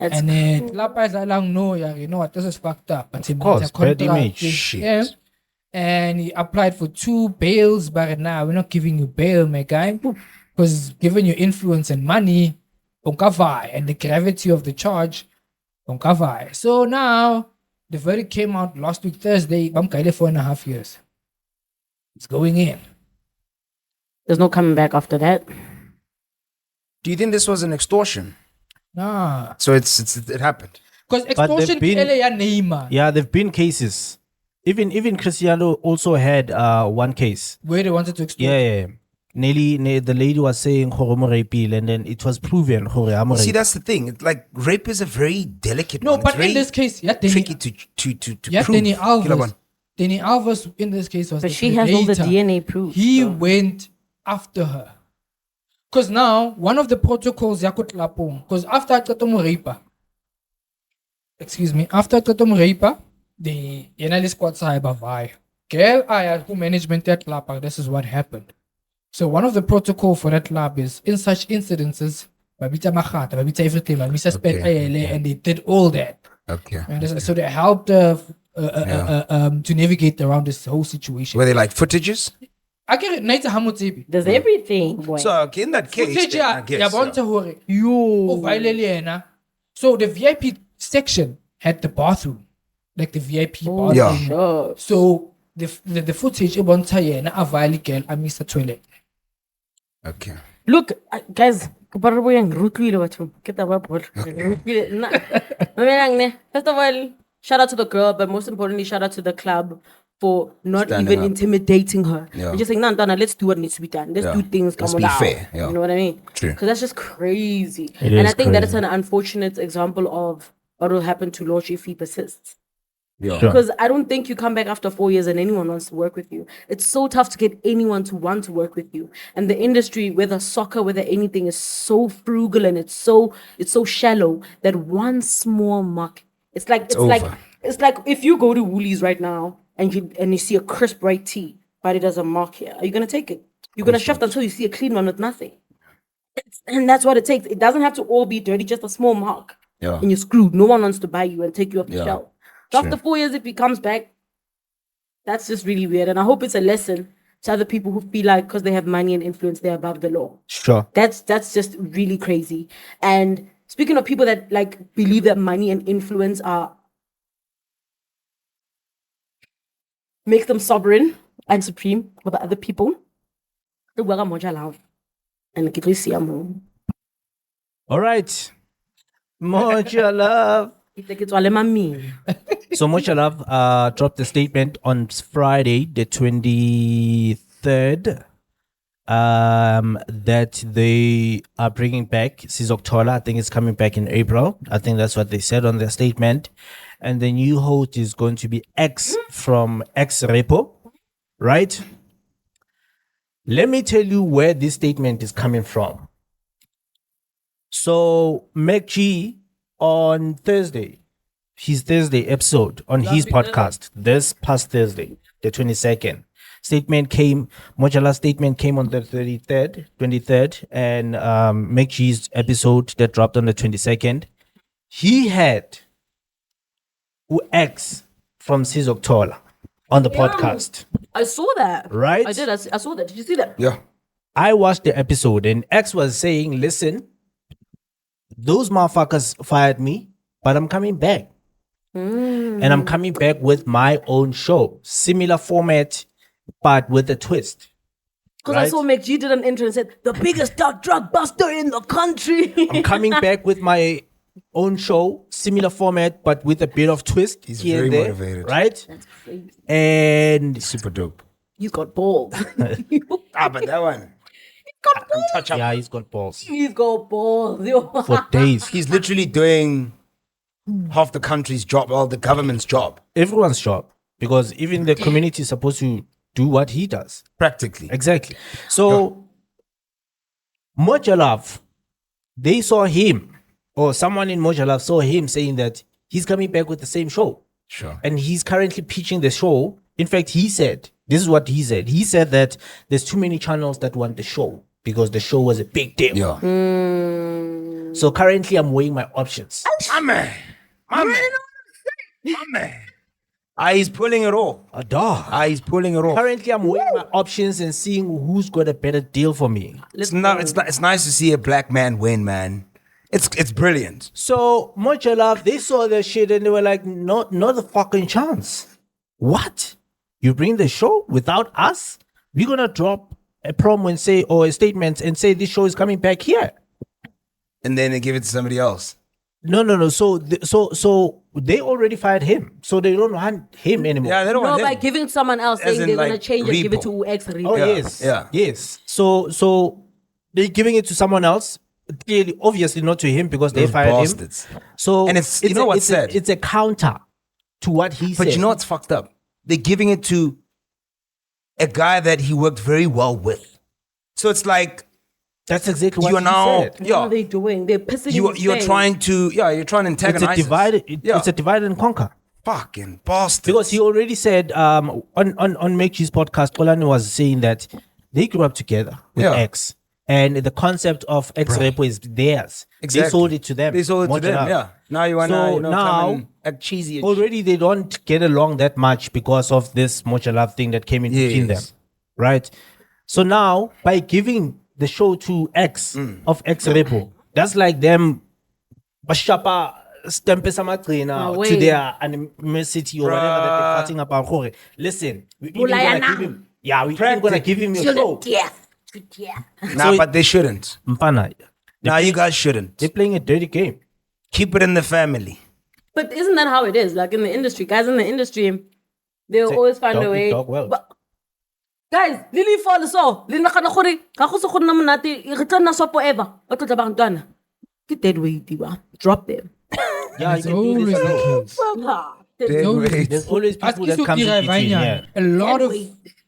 That's and then you know what, this is fucked up. But of course, bad image. Yeah. and he applied for 2 bails, but now we're not giving you bail, my guy, because given your influence and money, and the gravity of the charge, so now the verdict came out last week Thursday. 4.5 years. It's going in. There's no coming back after that. Do you think this was an extortion? Nah. So it happened. Because extortion Yeah, there've been cases. Even Cristiano also had one case. Where they wanted to extort. Yeah. Nelly, the lady was saying Horomo rapil, and then it was proven Horomo See, rape. that's the thing. It's like rape is a very delicate No, one. but in this case, tricky to prove. Dani Alves. Dani Alves in this case was But the she has all the predator. DNA proof. He went after her. Because now, one of the protocols, because after Katomo Reipa, the Yenali squad saiba vai. Girl, who management that lap, this is what happened. So one of the protocol for that lab is in such incidences, babita machata, babita everything, babita spent and they did all that. Okay. And so they helped to navigate around this whole situation. Were they like footages? I get it. There's everything, boy. So okay, in that case, Footage, then, I guess so. So the VIP section had the bathroom, like the VIP bathroom. Yeah. Sure. So the footage I missed the toilet. Okay. Look, guys, first of all, shout out to the girl, but most importantly, shout out to the club for not Standing even up. intimidating her. Yeah. And just saying, Nantana, let's do what needs to be done. Let's do things. Let's come be on fair, yeah. You know what I mean? True. Because that's just crazy. It And is I think that is crazy. an unfortunate example of what will happen to Loach if he persists. Yeah. Sure. Because I don't think you come back after 4 years and anyone wants to work with you. It's so tough to get anyone to want to work with you. And the industry, whether soccer, whether anything, is so frugal and it's so shallow that one small mark, it's like over. if you go to Woolies right now and you see a crisp white tee, but it has a mark here, are you gonna take it? You're gonna shift until you see a clean one with nothing. And that's what it takes. It doesn't have to all be dirty, just a small mark. Yeah. And you're screwed. No one wants to buy you and take you off the Yeah. shelf. So after 4 years, if he comes back, that's just really weird. And I hope it's a lesson to other people who feel like because they have money and influence, they're above the law. Sure. That's just really crazy. And speaking of people that like believe that money and influence make them sovereign and supreme over other people, the Moja Love and Kitri All right. Moja Love. So Moja Love dropped a statement on Friday, the 23rd, that they are bringing back Sizok'thola. I think it's coming back in April. I think that's what they said on their statement. And the new host is going to be X from X Repo, right? Let me tell you where this statement is coming from. So MacG on Thursday, his Thursday episode on his podcast, this past Thursday, the 22nd, Moja Love's statement came on the 23rd, and MacG's episode that dropped on the 22nd, he had X from Sizok'thola on the podcast. I saw that. Right? I did. I saw that. Did you see that? Yeah. I watched the episode and X was saying, listen, those motherfuckers fired me, but I'm coming back. And I'm coming back with my own show. Similar format, but with a twist. Because I saw MacG did an intro and said, the biggest drug buster in the country. I'm coming back with my own show, similar format, but with a bit of twist. He's here very and there, motivated. Right? That's crazy. And Super dope. He's got balls. But that one. Untouchable. yeah, he's got balls He's got balls. Yo. for days. He's literally doing half the country's job, all the government's job. Everyone's job, because even the community is supposed to do what he does. Practically. Exactly. So, Moja Love, they saw him, or someone in Moja Love saw him saying that he's coming back with the same show. Sure. And he's currently pitching the show. In fact, he said, this is what he said. He said that there's too many channels that want the show because the show was a big deal. Yeah. So currently I'm weighing my options. My man. My man. My man. He's pulling it off. A dog. He's pulling it off. Currently, I'm weighing my options and seeing who's got a better deal for me. It's nice to see a black man win, man. It's brilliant. So, Moja Love, they saw the shit and they were like, not a fucking chance. What? You bring the show without us? We're going to drop a promo and say, or a statement and say this show is coming back here. And then they give it to somebody else. No. So they already fired him. So they don't want him anymore. Yeah, they don't want him. by giving someone else, As saying in, they're like, going to change and give it to Repo. X Repo. Oh, Yeah. Yes. So they're giving it to someone else. Clearly, obviously not to him because they Those fired bastards. him. So And it's- you know what's sad? It's a counter to what he said. But you know what's fucked up? They're giving it to a guy that he worked very well with. So it's like That's exactly what you are he now, said. What are they doing? They're pissing you're in his face. trying to antagonize. It's a divide. us. Yeah. It's a divide and conquer. Fucking bastards. Because he already said on MacG's podcast, Olani was saying that they grew up together with Yeah. X. And the concept of X Repo is theirs. Exactly. They sold it to them. They sold it to Moja them. Love. Yeah. Now you are So now now- coming act cheesy. and Already they don't get along that much because of this Moja Love thing that came in between them. Yes. Right? So now, by giving the show to X of X Repo, that's like them bashapa stampe samagcina Away. to their animosity or whatever that they're fighting about. Gore, listen, we even gonna Bulayana. give him, we even gonna give him your show. Nah, but they shouldn't. Mpana, Nah, you guys shouldn't. they're playing a dirty game. Keep it in the family. But isn't that how it is? Like in the industry, guys in the industry, they'll always find dog a eat way. dog world. But, guys, Lily fall so. Lili nakana gore. Kako se khona monate. I return na so forever. Ba tlo tla bantwana. Ke dead weight, diba. Drop them. Yeah, you It's can do always this. the though. case. Dead No, weight. There's always As people that come in between. Yeah.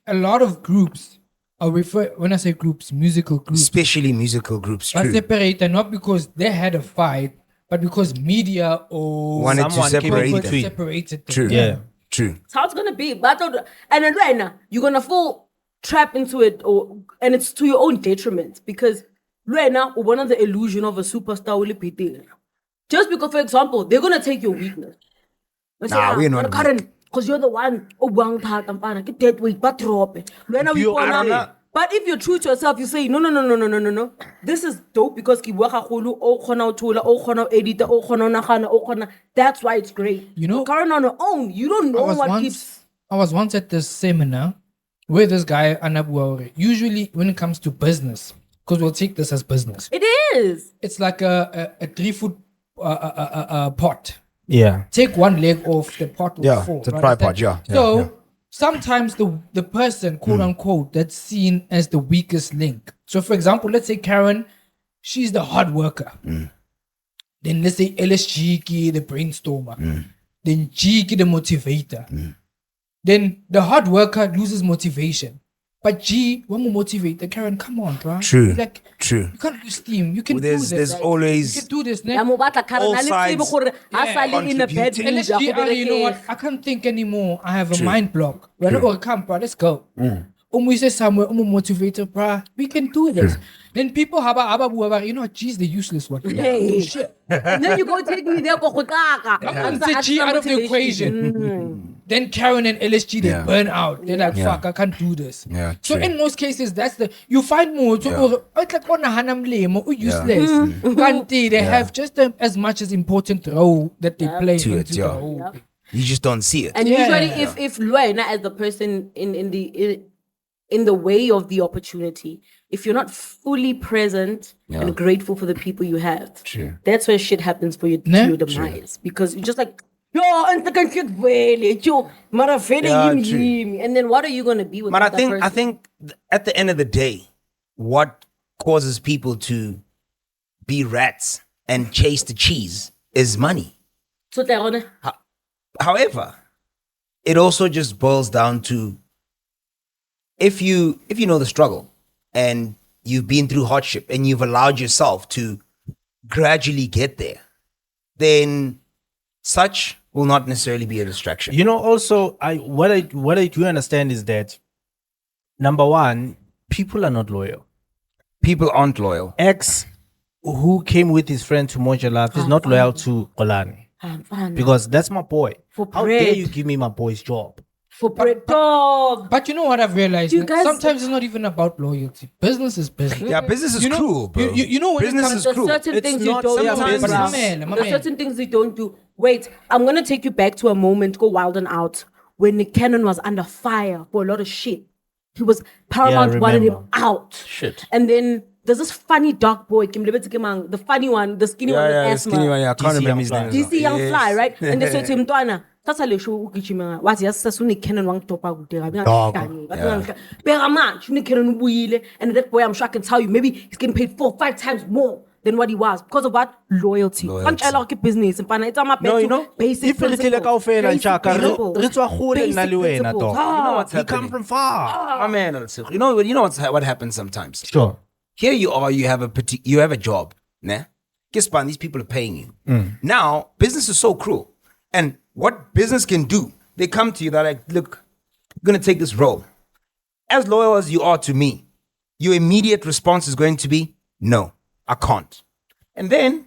a lot of groups are when I say groups, musical groups, Especially musical groups. are True. separated not because they had a fight, but because media or Wanted to Someone came separate in them. between. separated them. True. Yeah. True. That's how it's gonna be. But and then right now, you're gonna fall trap into it, and it's to your own detriment because right now, one of the illusion of a superstar will be just because, for example, they're gonna take your weakness. Nah, we're not Karen, because you're the one. Oh, bang that and pana, get that weight, but drop it. Right now, You are wanna. But if you're true to yourself, you say no. This is dope because ki bua gagolo o khona o thola o khona o edit o khona o nagana o khona. That's why it's great. You know- Karen on her own, you don't know what keeps. I was once at this seminar where this guy Anabuaure. Usually, when it comes to business, because we'll take this as business, It is. it's like a 3-foot pot. Yeah. Take one leg off, the pot will Yeah, fall. it's a right? tripod, yeah, So yeah. sometimes the person, quote unquote, that's seen as the weakest link. So for example, let's say Karen, she's the hard worker. Then let's say LSG ki the brainstormer. Then G ki the motivator. Then the hard worker loses motivation. But G, one more motivator. Karen, come on, bro. True. Like, True. you can't lose steam. You can There's do this. there's You always can do this. Ya mo batla Karen All a le tsebe sides gore a sale in a bad contributing. mood. ya LSG, go you know what? berekela. I can't think anymore. I have a mind block. We're not gonna come, bro. Let's go. We say somewhere, motivator, bro. We can do this. Then people have you know, G's the useless one. Hey. Shit. And then you go take me there go kaka. I'm the G out of the equation. Then Karen and LSG they Yeah. burn out. They're like, Yeah. fuck, I can't do this. Yeah, So true. in most cases, that's the you find more. So it's like on a hanam lame or useless. Kanti, they have just as much as important role that they play To into it, the yeah. whole. You just don't see it. And Yeah. usually, if Luena as the person in the way of the opportunity, if you're not fully present and grateful for the people you have, True. that's where shit happens for you to Nah. your demise. Because you're just like, yo, and then what are you gonna be with But that person? I think at the end of the day, what causes people to be rats and chase the cheese is money. So Terone, However, it also just boils down to if you know the struggle and you've been through hardship and you've allowed yourself to gradually get there, then such will not necessarily be a distraction. You know, also, what I do understand is that number one, people are not loyal. People aren't loyal. X, who came with his friend to Moja Love, is not loyal to Olani. Because that's my boy. For How bread. dare you give me my boy's job? For bread, dog. But you know what I've realized? You guys- Sometimes it's not even about loyalty. Business is business. Yeah, business is cruel, bro. You know when business it comes is There's cruel. certain It's things you not don't their do. business. My man. There's certain things you don't do. Wait, I'm gonna take you back to a moment, go wild and out, when Nick Cannon was under fire for a lot of shit. He was Paramount wanted him remember. out. Shit. And then there's this funny dark boy, the funny one, the skinny one with Yeah, asthma. skinny one. Yeah, I can't DC remember his Young name. Fly. DC Young Yes. Fly, right? And they said to him, Twana, that's how they show Ugijima. What's yes, that's when Nick Cannon wang topa gudera. Bega man, Nick Cannon uile. And that boy, I'm sure I can tell you, maybe he's getting paid 4 or 5 times more than what he was. Because of what? Loyalty. Can't like business. No, you know, basic if you look like our fair and Chaka, it's a whole Basic naliwe na principles. to. You know what's He happening? come from far. My man, you know what happens sometimes. Sure. Here you are, you have a job, nah? Guess what? These people are paying you. Now, business is so cruel. And what business can do, they come to you, they're like, look, I'm gonna take this role. As loyal as you are to me, your immediate response is going to be, no, I can't. And then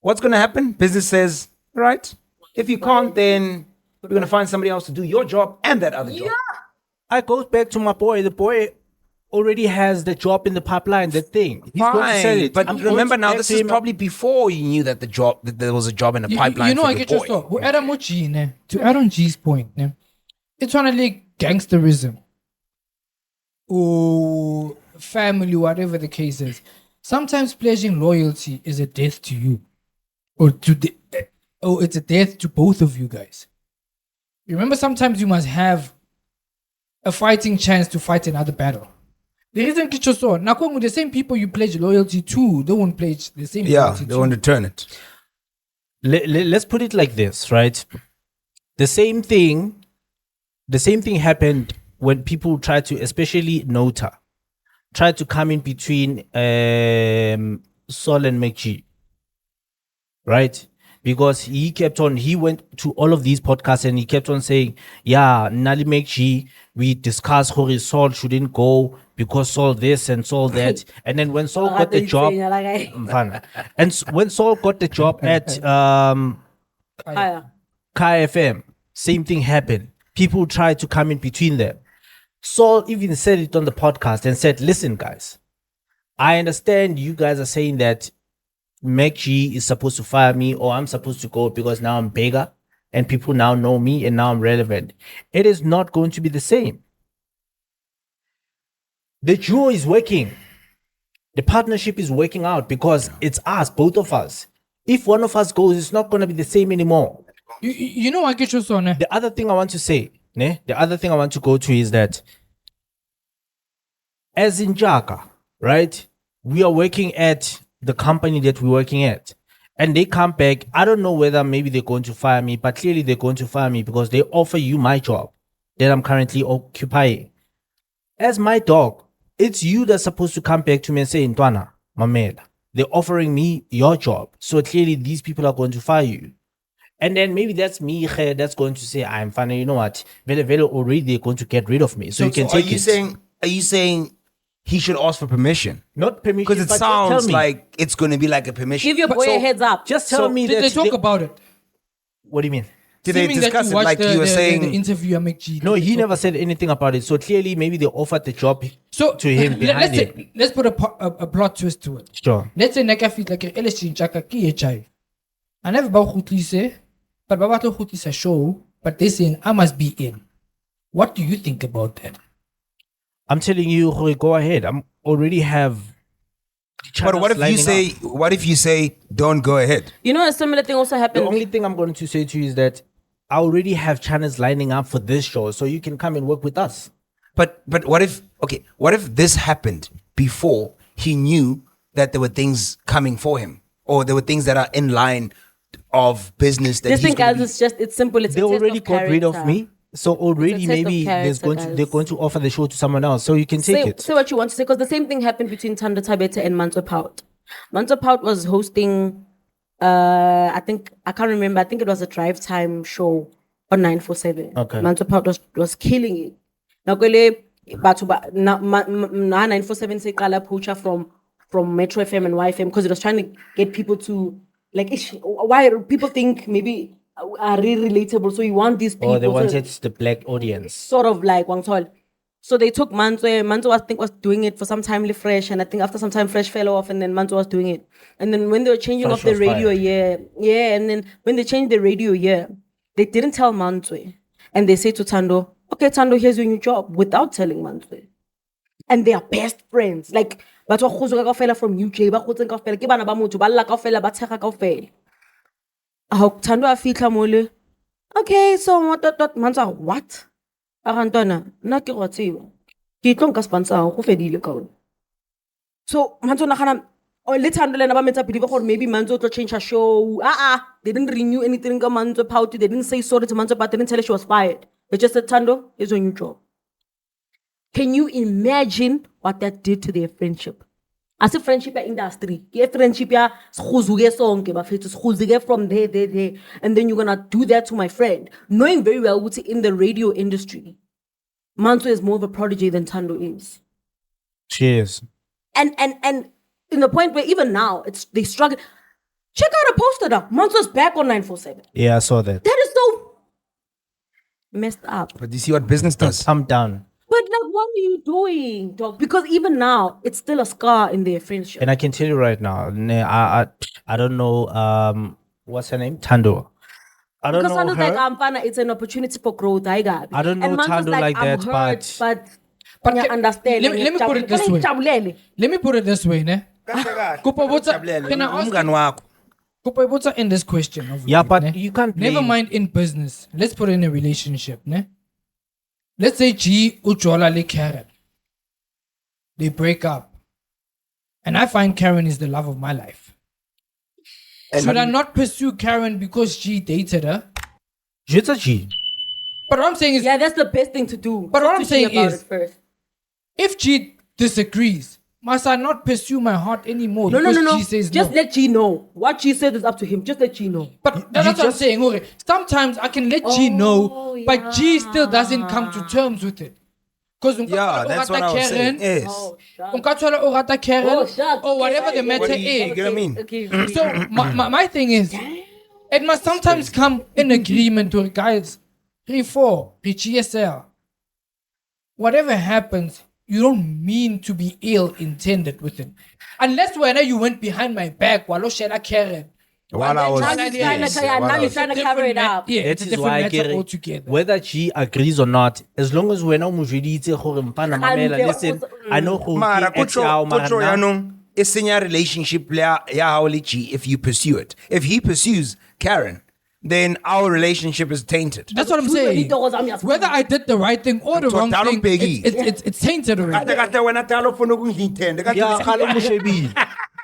what's gonna happen? Business says, all right, if you can't, then we're gonna find somebody else to do your job and that other job. I goes back to my boy. The boy already has the job in the pipeline, the thing. He's going to sell it. But I'm remember going to now, back this to is him. probably before you knew that there was a job in the pipeline. You know, for I your get your boy. thought. With Adam Mochi, ne, to add on G's point, ne, it's one of like gangsterism or family, whatever the case is. Sometimes pledging loyalty is a death to you, or it's a death to both of you guys. You remember, sometimes you must have a fighting chance to fight another battle. The reason Kicho saw Nakong, the same people you pledge loyalty to, they won't pledge the same Yeah, loyalty they to. want to turn it. Let's put it like this, right? The same thing happened when people tried to, especially Nota, tried to come in between Sol and MacG, right? Because he went to all of these podcasts and he kept on saying, yeah, Nali MacG, we discussed how Sol shouldn't go because Sol this and Sol that. And then when Sol got the job, when Sol got the job at KFM, same thing happened. People tried to come in between them. Sol even said it on the podcast and said, listen, guys, I understand you guys are saying that MacG is supposed to fire me or I'm supposed to go because now I'm bigger and people now know me and now I'm relevant. It is not going to be the same. The duo is working. The partnership is working out because it's us, both of us. If one of us goes, it's not going to be the same anymore. You know, I get your son. The other thing I want to say, the other thing I want to go to is that as in Jaka, right? We are working at the company that we're working at. And they come back. I don't know whether maybe they're going to fire me, but clearly they're going to fire me because they offer you my job that I'm currently occupying. As my dog, it's you that's supposed to come back to me and say, Ntwana, Mamela, they're offering me your job. So clearly these people are going to fire you. And then maybe that's me that's going to say, I'm fine. You know what? Vele already they're going to get rid of me. So you can take it. Are you saying he should ask for permission? Not permission. Because it but just tell sounds me. like it's going to be like a permission. Give your boy a heads up. Just tell me Did that they talk about it? What do you mean? Did they Assuming that discuss you it watched like you were saying? the interview at MacG? No, he never said anything about it. So clearly, maybe they offered the job to him behind it. Let's put a plot twist to it. Sure. Let's say Neka feels like LSG Chaka ki HIV. I never bought Hutlise, but Babato Hutlise show, but they saying I must be in. What do you think about that? I'm telling you, Jorge, go ahead. I'm already have. But what if you say? What if you say don't go ahead? You know, a similar thing also The happened. only thing I'm going to say to you is that I already have channels lining up for this show, so you can come and work with us. But what if? Okay, what if this happened before he knew that there were things coming for him, or there were things that are in line of business that This he's thing, gonna guys, it's simple. It's They a test already of got rid of character. me, so already It's a test maybe of they're character, going to offer the show to someone else, so you can take it. Say what you want to say, because the same thing happened between Tanda Tabete and Manto Pout. Manto Pout was hosting, I can't remember, I think it was a drive time show on 947. Okay. Manto Pout was killing it. Now, batho 947 say Kala Pucha from Metro FM and YFM, because it was trying to get people to Like, why people think maybe are really relatable. So you want these people. Or they to- wanted the black audience. sort of like Wang Tol. So they took Manzo. Manzo, I think, was doing it for some time Fresh, and I think after some time Fresh fell off, and then Manzo was doing it. And then when they were changing Fresh off the was radio, fired. and then when they changed the radio, they didn't tell Manzo, and they say to Thando, "Okay, Thando, here's your new job," without telling Manzo. And they are best friends. Like, batho ba kgotso kaofela from UK, ba kgotseng kaofela ke bana ba motho, ba lla kaofela, ba tshega kaofela. Thando a fitla mole. Okay, so Manzo, what? Arantona, na ke go tseba. Ke tlo nka sponsor go fedile ka one. So Manzo nagana o le Thando le na ba metsa believe gore maybe Manzo to change her show. They didn't renew anything ka Manzo Pauti. They didn't say sorry to Manzo, but they didn't tell her she was fired. They just said Thando is on your job. Can you imagine what that did to their friendship? As a friendship industry, friendship from there, and then you're gonna do that to my friend, knowing very well what's in the radio industry. Manzo is more of a prodigy than Thando is. Cheers. And in the point where even now they struggle. Check out a poster now. Manzo's back on 947. Yeah, I saw that. That is so messed up. But you see what business does? I'm down. But like, what are you doing, dog? Because even now, it's still a scar in their friendship. And I can tell you right now, I don't know, what's her name? Thando. I don't Because know Thando's her. like, I'm fine, it's an opportunity for growth. I got it. I don't know And Manzo's Thando like I'm that, hurt, but but you understand. let me put it this way. Let me put it this way, ne? Kopa botsa, can I ask you- Kopa botsa in this question of yeah, life, but ne? you can't Never blame- mind in business. Let's put in a relationship, ne? Let's say G Ujola le Karen. They break up. And I find Karen is the love of my life. Should I not pursue Karen because G dated her? Just a G. But what I'm saying is, Yeah, that's the best thing to do. But what Talk I'm to saying G about is- it first. if G disagrees, must I not pursue my heart anymore? No. because G says Just no. let G know. What G said is up to him. Just let G know. But that's what I'm saying. Okay. Sometimes I can let G know, but G still doesn't come to terms with it. Because Yeah, that's what I was saying. Yes. Oh, shucks. Karen, Oh, shucks. or whatever the Okay, matter What do you- is. you get what I mean? Okay. So my thing is, it must sometimes come in agreement to guys. 3-4, GSL. Whatever happens, you don't mean to be ill intended with it, unless when you went behind my back, while Karen. While I was, Now you're trying to- yeah, now you're trying to cover it up. Yeah, That it's a is different why I matter get it. altogether. Whether G agrees or not, as long as we're not Mamela, listen, I know who Mara, he kutro mara na- yanong isinya relationship ya haole G if you pursue it. If he pursues Karen, then our relationship is tainted. That's what I'm Choose the saying. leader was on Whether I did the right thing or the So wrong tell thing, him, Peggy. it's tainted already. Kata wena talo funa ukungithende. Kata Yeah, khalo mo shebile.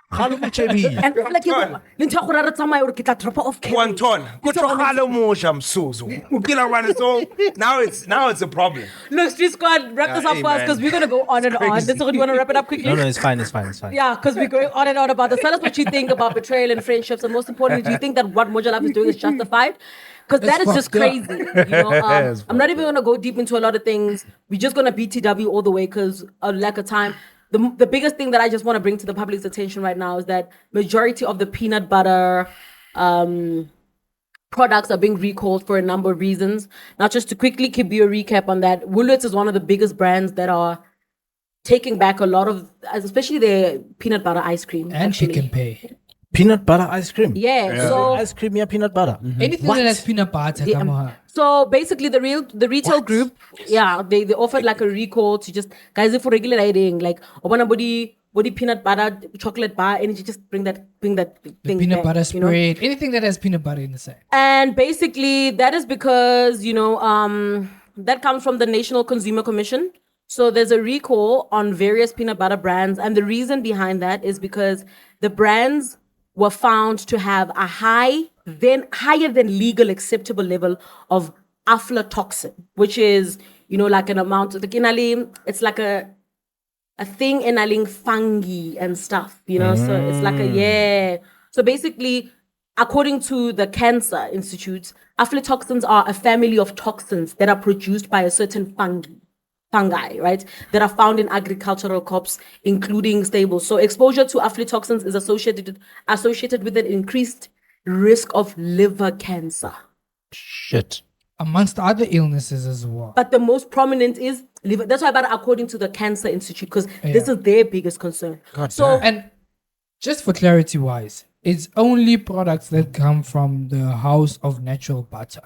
Khalo mo shebile. And like, le ntho ya gore re tsamaye gore ke tla drop off Karen. Quanton, kutrogalo mosha msuzu. Ukila wana so now it's a problem. Look, Street Squad, wrap this up hey, for us man. because we're going to go on and on. So, do you want to wrap it up quickly? No, it's fine. Yeah, because we're going on and on about this. Tell us what you think about betrayal and friendships. And most importantly, do you think that what Moja Love is doing is justified? Because that is just fucked up. crazy. You know, I'm not even going to go deep into a lot of things. We're just going to BTW all the way because of lack of time. The biggest thing that I just want to bring to the public's attention right now is that majority of the peanut butter products are being recalled for a number of reasons. Now, just to quickly give you a recap on that, Woolworths is one of the biggest brands that are taking back a lot of, especially their peanut butter ice cream. And actually. Pick and Pay. Peanut butter ice cream. Yeah, so Ice cream, yeah, peanut butter. Anything that has peanut butter, come on. so basically the retail group, yeah, they offered like a recall to just guys if for regular lighting, like body peanut butter chocolate bar, and you just bring that thing Peanut back, butter you know? spread, anything that has peanut butter inside. And basically, that is because, that comes from the National Consumer Commission. So there's a recall on various peanut butter brands. And the reason behind that is because the brands were found to have a higher than legal acceptable level of aflatoxin, which is, like an amount of it's like a thing inhaling fungi and stuff, so it's like So basically, according to the Cancer Institute, aflatoxins are a family of toxins that are produced by a certain fungi, right? That are found in agricultural crops, including staples. So exposure to aflatoxins is associated with an increased risk of liver cancer. Shit. Amongst other illnesses as well. But the most prominent is liver. That's why, but according to the Cancer Institute, because this is their biggest concern. And just for clarity wise, it's only products that come from the House of Natural Butter.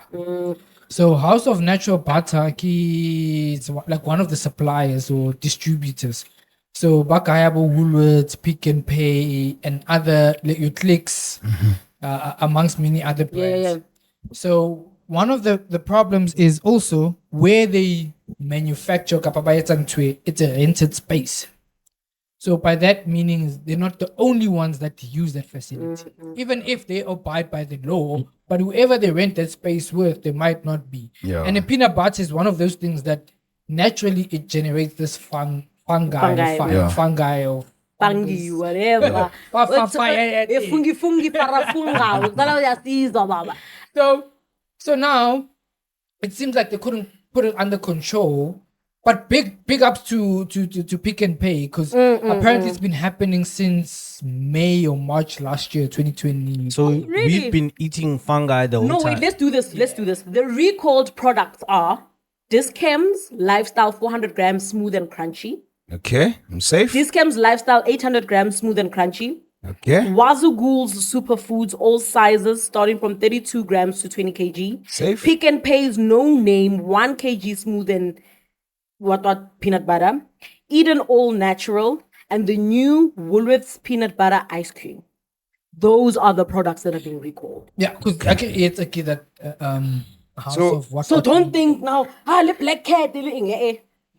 So House of Natural Butter is like one of the suppliers or distributors. So Bakayabo, Woolworths, Pick and Pay, and other your clicks, amongst many other brands. So one of the problems is also where they manufacture it's a rented space. So by that meaning they're not the only ones that use that facility. Even if they abide by the law, but whoever they rent that space with, they might not be. And the peanut butter is one of those things that naturally it generates this fungi or Fungi, whatever. So now it seems like they couldn't put it under control. But big ups to Pick and Pay, because apparently it's been happening since May or March last year, 2020. So we've been eating fungi the whole time. No, wait, let's do this. The recalled products are Discem's Lifestyle 400 grams smooth and crunchy. Okay, I'm safe. Discem's Lifestyle 800 grams smooth and crunchy. Okay. Wazoo Ghoul's Superfoods, all sizes, starting from 32 grams to 20 kg. Safe. Pick and Pay's No Name 1 kg smooth and what peanut butter. Eden All Natural, and the new Woolworths peanut butter ice cream. Those are the products that are being recalled. Yeah, because it's okay that House of what? So don't think now, the black cat.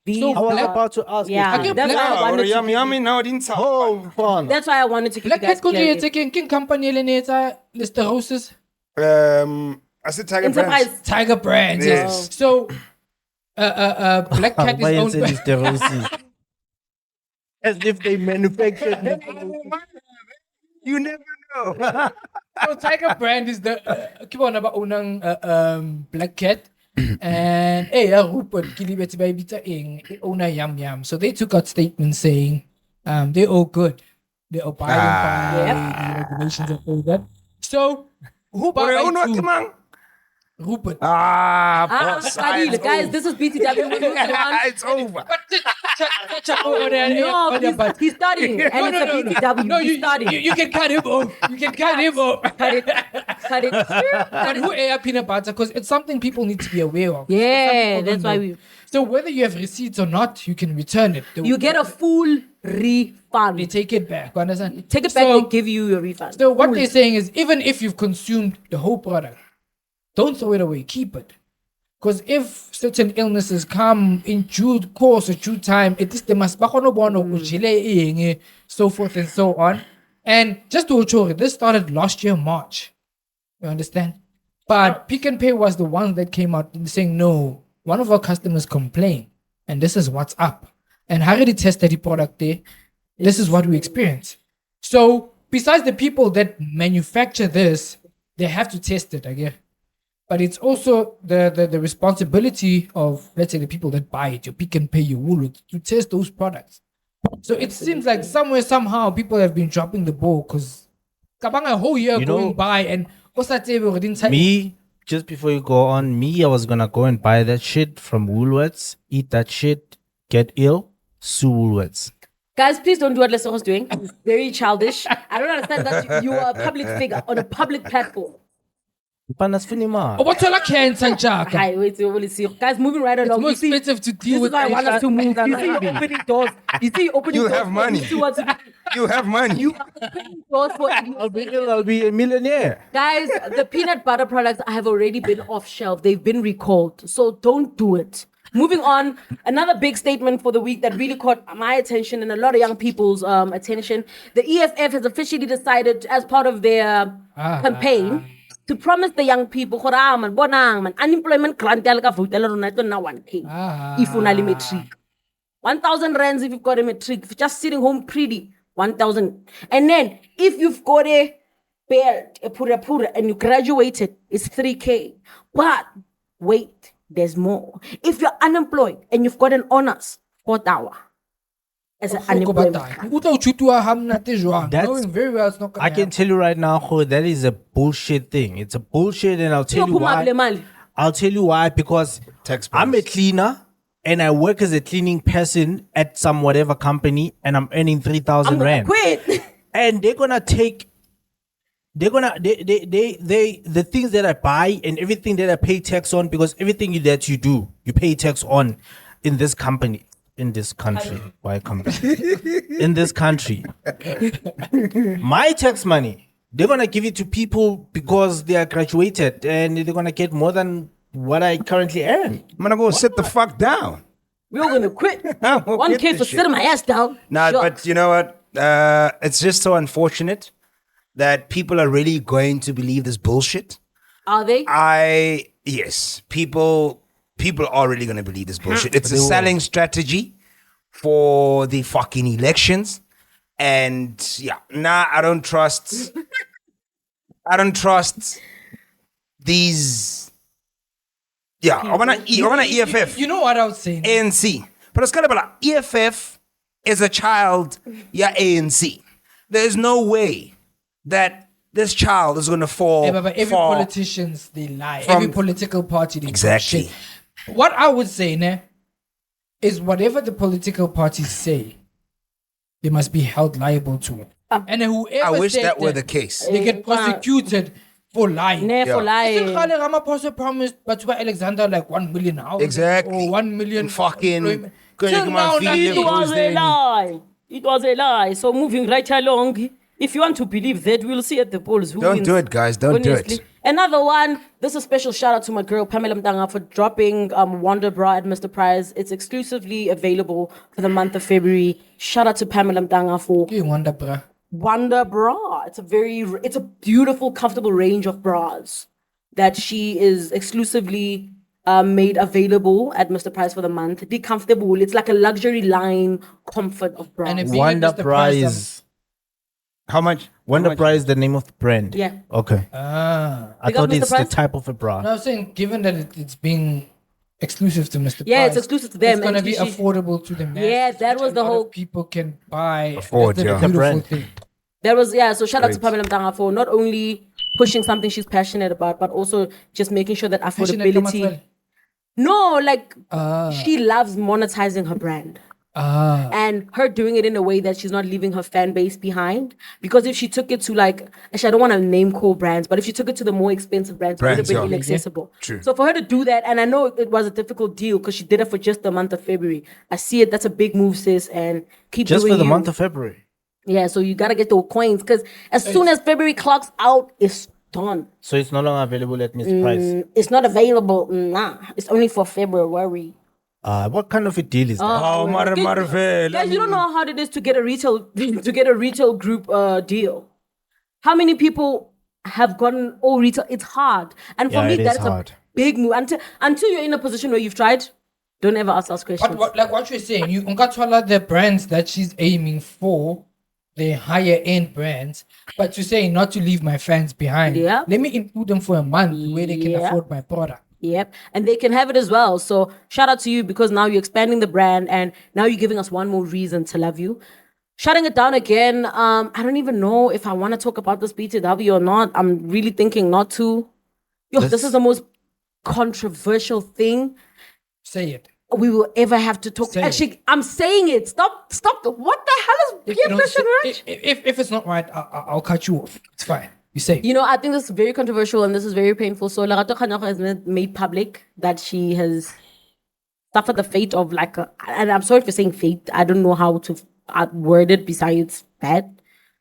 These I was about to ask. Yeah, you. that's why I wanted to. Yummy now didn't sound. Oh, fun. That's why I wanted to keep Black you guys Cat could you clear. taking king company Leneta Listeroses? I said Tiger Brands. Enterprise. Tiger Brands, yes. So Black Cat is owned by as if they manufactured. You never know. So Tiger Brand is the keep on about unang Black Cat. And Rupert Kilibeti Baibita Ing Ona Yum Yum. So they took out statements saying they're all good. They're abiding by the regulations and all that. So who bought Rupert? Boss. Guys, this is BTW. It's over. No, he's studying. And it's a BTW. No, he's studying. you can cut him off. You can cut him off. Cut it. But who air peanut butter? Because it's something people need to be aware of. Yeah, that's why we. So whether you have receipts or not, you can return it. You get a full refund. They take it back. You understand? Take it back. They give you your refund. So what they're saying is, even if you've consumed the whole product, don't throw it away. Keep it. Because if certain illnesses come in due course or due time, it is the so forth and so on. And just to show this started last year, March. You understand? But Pick and Pay was the one that came out saying, no, one of our customers complained, and this is what's up. And I already tested the product there. This is what we experienced. So besides the people that manufacture this, they have to test it, I guess. But it's also the responsibility of, let's say, the people that buy it, your Pick and Pay, your Woolworths, to test those products. So it seems like somewhere, somehow, people have been dropping the ball because a whole year going by and me, just before you go on, I was gonna go and buy that shit from Woolworths, eat that shit, get ill, sue Woolworths. Guys, please don't do what Lester was doing. It's very childish. I don't understand that you are a public figure on a public platform. What's all cancer, Jack? Wait, guys, moving right along. It's more expensive to deal with. This is why I want us to move. You see you opening doors. You have money. You have money. You are opening doors for I'll be a millionaire. Guys, the peanut butter products have already been off shelf. They've been recalled. So don't do it. Moving on, another big statement for the week that really caught my attention and a lot of young people's attention. The EFF has officially decided, as part of their campaign, to promise the young people, unemployment grant now 1K if you have matric. 1,000 rands if you've got a matric. If you're just sitting home pretty, 1,000. And then if you've got a belt, a pura, and you graduated, it's 3K. But wait, there's more. If you're unemployed and you've got an honors, 4,000. as an Bohloko ba unemployment taba. card. O tla o chutuwa ha monate jwang, That's- knowing very well it's not gonna I can tell you right now, Kho, that is a bullshit thing. It's a bullshit, and I'll tell you Uyophuma kule why. mali. I'll tell you why, because Tax I'm a breaks. cleaner and I work as a cleaning person at some whatever company, and I'm earning 3,000 I'm gonna rand. quit. And they're gonna take, the things that I buy and everything that I pay tax on, because everything that you do, you pay tax on in this company, in this country. Why company? In this country. My tax money, they're gonna give it to people because they are graduated and they're gonna get more than what I currently earn. I'm gonna go sit the fuck down. We're gonna quit. We'll 1K get for this shit. sitting my ass down. Nah, Sure. but you know what? It's just so unfortunate that people are really going to believe this bullshit. Are they? Yes, people are really going to believe this bullshit. It's a They will. selling strategy for the fucking elections. And yeah, I don't trust these. Yeah, I wanna EFF, You know what I was saying? ANC. But it's kind of like EFF is a child, yeah, ANC. There's no way that this child is gonna fall. Yeah, but every for- politicians, they lie. from- Every political party, they talk Exactly. shit. What I would say, ne, is whatever the political parties say, they must be held liable to it. And whoever I wish said that were the case. they get prosecuted for lying. Ne for lying. Kgale Ramaphosa promised Batho Alexander like 1 million houses. Exactly. Or 1 million Fucking- employment. Going to Till come now, and feed nothing them. It was goes a there. lie. It was a lie. So moving right along, if you want to believe that, we'll see at the polls who Don't wins. do it, guys. Don't do Honestly. it. Another one. This is a special shout out to my girl Pamela Mtanga for dropping Wonder Bra at Mr. Price. It's exclusively available for the month of February. Shout out to Pamela Mtanga for You wonder, bruh. Wonder Bra. It's a beautiful, comfortable range of bras that she is exclusively made available at Mr. Price for the month. Be comfortable. It's like a luxury line comfort of bras. And if- Wonder Mr. Price, Prize. How much? Wonder Prize is the name of the brand. Yeah. Okay. Ah. I Big up thought Mr. it's Price. the type of a bra. No, I was saying, given that it's being exclusive to Mr. Yeah, it's Price, exclusive to them, It's gonna and be she- affordable to the masses. Yeah, that which was a the lot of whole- people can buy. Afford, That's the yeah. The beautiful brand. thing. That was, yeah, so shout out to Great. Pamela Mtanga for not only pushing something she's passionate about, but also just making sure that Passionate come as affordability. well. No, like she loves monetizing her brand. And her doing it in a way that she's not leaving her fan base behind. Because if she took it to like, actually, I don't want to name call brands, but if she took it to the more expensive brands, it would have Brands, been yeah. inaccessible. True. So for her to do that, and I know it was a difficult deal because she did it for just the month of February. I see it. That's a big move, sis, and keep Just doing for the you. month of February. Yeah, so you gotta get those coins because as soon as February clocks out, it's done. So it's no longer available at Mr. Price. It's not available. Nah, it's only for February. What kind of a deal is that? Oh, Guys, you don't know how hard it is to get a retail group deal. How many people have gotten all retail? It's hard, and for Yeah, me, it is that's hard. a big move. Until you're in a position where you've tried, don't ever ask us questions. But like what you're saying, you ungatwala the brands that she's aiming for, the higher end brands, but you're saying not to leave my fans behind. Yeah. Let me include them for a month where they can Yeah. afford my product. Yep, and they can have it as well. So shout out to you because now you're expanding the brand and now you're giving us one more reason to love you. Shutting it down again. I don't even know if I want to talk about this BTW or not. I'm really thinking not to. This is the most controversial thing Say it. we will ever have to talk. Say it. Actually, I'm saying it. Stop. What the hell is If, peer you don't pressure, say- right? if it's not right, I'll cut you off. It's fine. You say. You know, I think this is very controversial and this is very painful. So Lerato Kganyago has made public that she has suffered the fate of and I'm sorry for saying fate. I don't know how to word it besides that.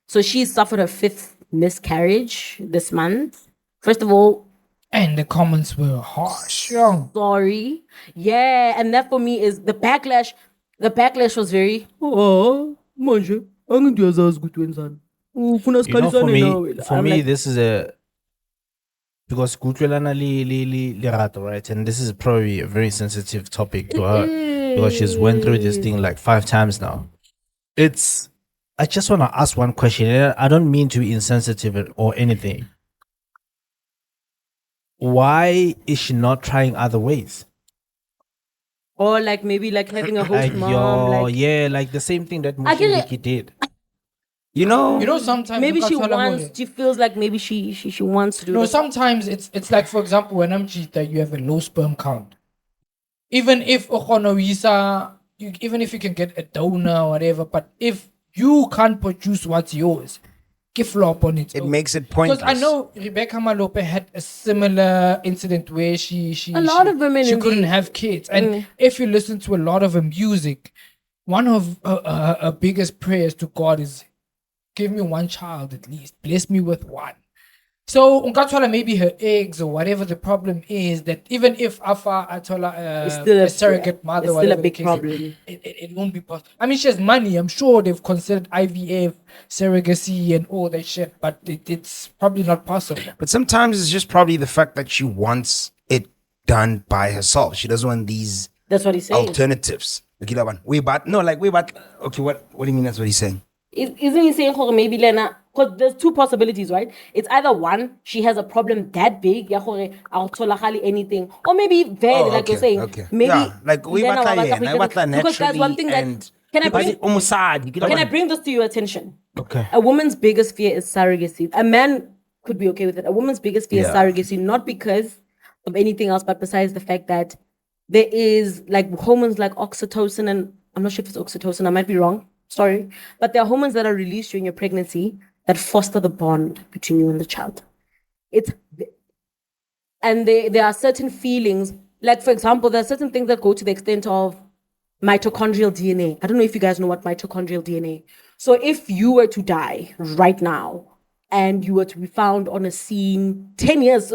So she suffered her 5th miscarriage this month. First of all, And the comments were harsh. Young. sorry. Yeah, and that for me is the backlash. The backlash was very, manje, angiyazazi ukuthi wenzani. Ufuna You know, sikhalisane nawe. for I'm me, like, this is because Kutlelana Lerato, right? And this is probably a very sensitive topic to her because she's went through this thing like 5 times now. I just want to ask one question. And I don't mean to be insensitive or anything. Why is she not trying other ways? Or like maybe like having a host mom. Like, yeah, like the same thing that I get it. Mushindiki did. You know, sometimes maybe she feels like maybe she wants to do No, that. sometimes it's like, for example, when I'm cheater, you have a low sperm count. Even if even if you can get a donor or whatever, but if you can't produce what's yours, give flop on it. it makes it pointless. Because I know Rebecca Malope had a similar incident where she lot of women she couldn't indeed. have kids, and if you listen to a lot of her music, one of her biggest prayers to God is, give me one child at least, bless me with one. So unkathola maybe her eggs or whatever the problem is, that even if Afa Atola It's still a surrogate mother, it's still whatever a big the case, problem. it won't be possible. I mean, she has money. I'm sure they've considered IVF, surrogacy, and all that shit, but it's probably not possible. But sometimes it's just probably the fact that she wants it done by herself. She doesn't want these That's what he's saying. alternatives. Okay, what do you mean that's what he's saying? Isn't he saying maybe Lena? Because there's two possibilities, right? It's either one, she has a problem that big, anything, or maybe very, like you're saying, maybe yeah, like we because guys, one thing that can I bring this to your attention? Okay. A woman's biggest fear is surrogacy. A man could be okay with it. A woman's biggest fear is surrogacy, not because of anything else, but besides the fact that there is like hormones like oxytocin, and I'm not sure if it's oxytocin, I might be wrong. Sorry, but there are hormones that are released during your pregnancy that foster the bond between you and the child. There are certain feelings, like for example, there are certain things that go to the extent of mitochondrial DNA. I don't know if you guys know what mitochondrial DNA. So if you were to die right now and you were to be found on a scene 10 years,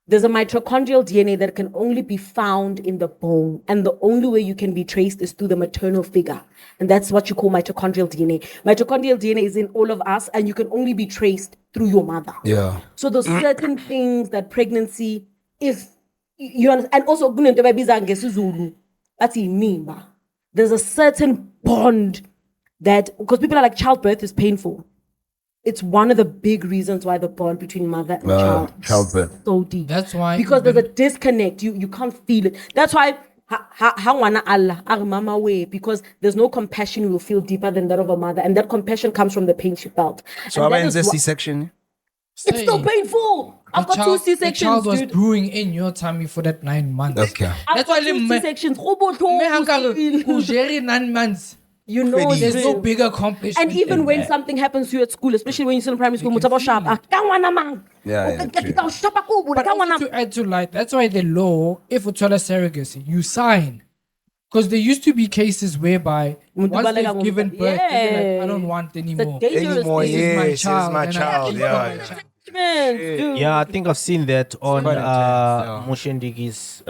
there's a mitochondrial DNA that can only be found in the bone. And the only way you can be traced is through the maternal figure. And that's what you ccall mitochondrial DNA. Mitochondrial DNA is in all of us, and you can only be traced through your mother. Yeah. So there's certain things that pregnancy, if you understand, and also, there's a certain bond that, because people are like, childbirth is painful. It's one of the big reasons why the bond between mother and child childbirth is so deep. That's why, because there's a disconnect. You can't feel it. That's why Allah way, because there's no compassion you will feel deeper than that of a mother, and that compassion comes from the pain she felt. So how about C-section? It's still painful. I've got 2 C-sections. The child was dude. brewing in your tummy for that 9 months. Okay. I've got 2 C-sections. 9 months. You know, There's no bigger accomplishment. And even when something happens to you at school, especially when you're still in primary school, Yeah, but to add to light, that's why the law, if it's a surrogacy, you sign. Because there used to be cases whereby once they've given birth, they're like, I don't want anymore. This is my child. my and child. I- Yeah, I think I've seen that on quite intense, Mushindiki's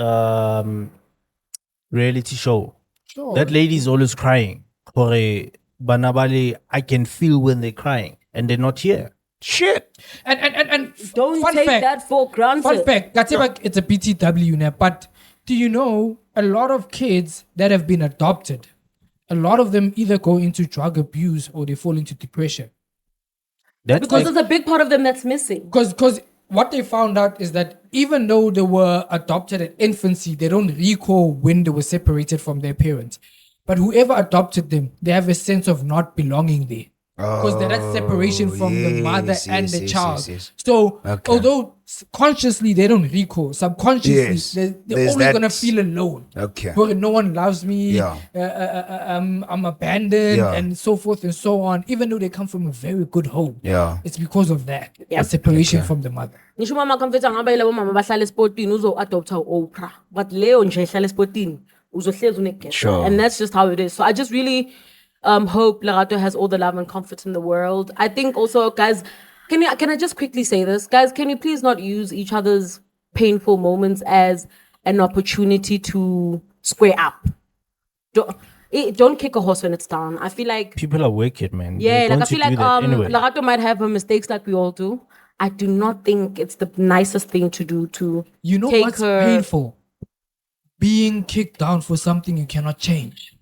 reality show. Sure. That lady is always crying. Banabali, I can feel when they're crying and they're not here. Shit. And Don't fun take fact, that for granted. Fun fact, it's a BTW now, but do you know a lot of kids that have been adopted, a lot of them either go into drug abuse or they fall into depression. That's Because there's a big part of them that's missing. Because what they found out is that even though they were adopted at infancy, they don't recall when they were separated from their parents. But whoever adopted them, they have a sense of not belonging there. Because that's separation from the mother and the child. Yes. So, although consciously they don't recall, subconsciously they're only going to feel alone. Okay. Where no one loves me, Yeah. I'm abandoned, Yeah. and so forth and so on. Even though they come from a very good home. Yeah. It's because of that. A separation from the mother. Ngisho mama kamfethu ngaba yilabo mama bahlala esportini uzo-adopta u-Oprah. But leyo nje ehlala esportini uzohlezi uneghetto. Sure. And that's just how it is. So I just really hope Lerato has all the love and comfort in the world. I think also, guys, can I just quickly say this? Guys, can you please not use each other's painful moments as an opportunity to square up? Don't kick a horse when it's down. I feel like people are wicked, man. yeah, They're like I going to feel like do that anyway. Lerato might have her mistakes like we all do. I do not think it's the nicest thing to do to You know take what's her. painful? Being kicked down for something you cannot change.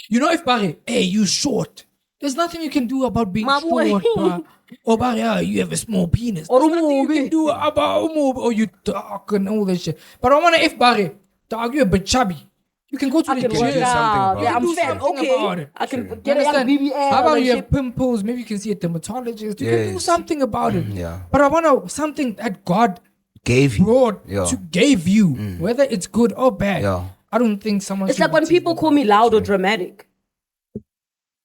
You know, if Barry, hey, you short. There's nothing you can do about being My boy. short, bruh. Or Barry, you have a small penis. Or There's nothing you movie. can do about or you dark and all that shit. But I wonder if Barry, dog, you're a bit chubby. You can go to I the can gym. work something out. about Yeah, it. I'm Do fat. something Okay. about it. I can You get a understand? BBL. How about and you have shit. pimples? Maybe you can see a dermatologist. You can do Yes. something about it. Yeah. But I want something that God Gave you. brought Yeah. gave you, whether it's good or bad. Yeah. I don't think someone. It's should like when be people call me loud or dramatic.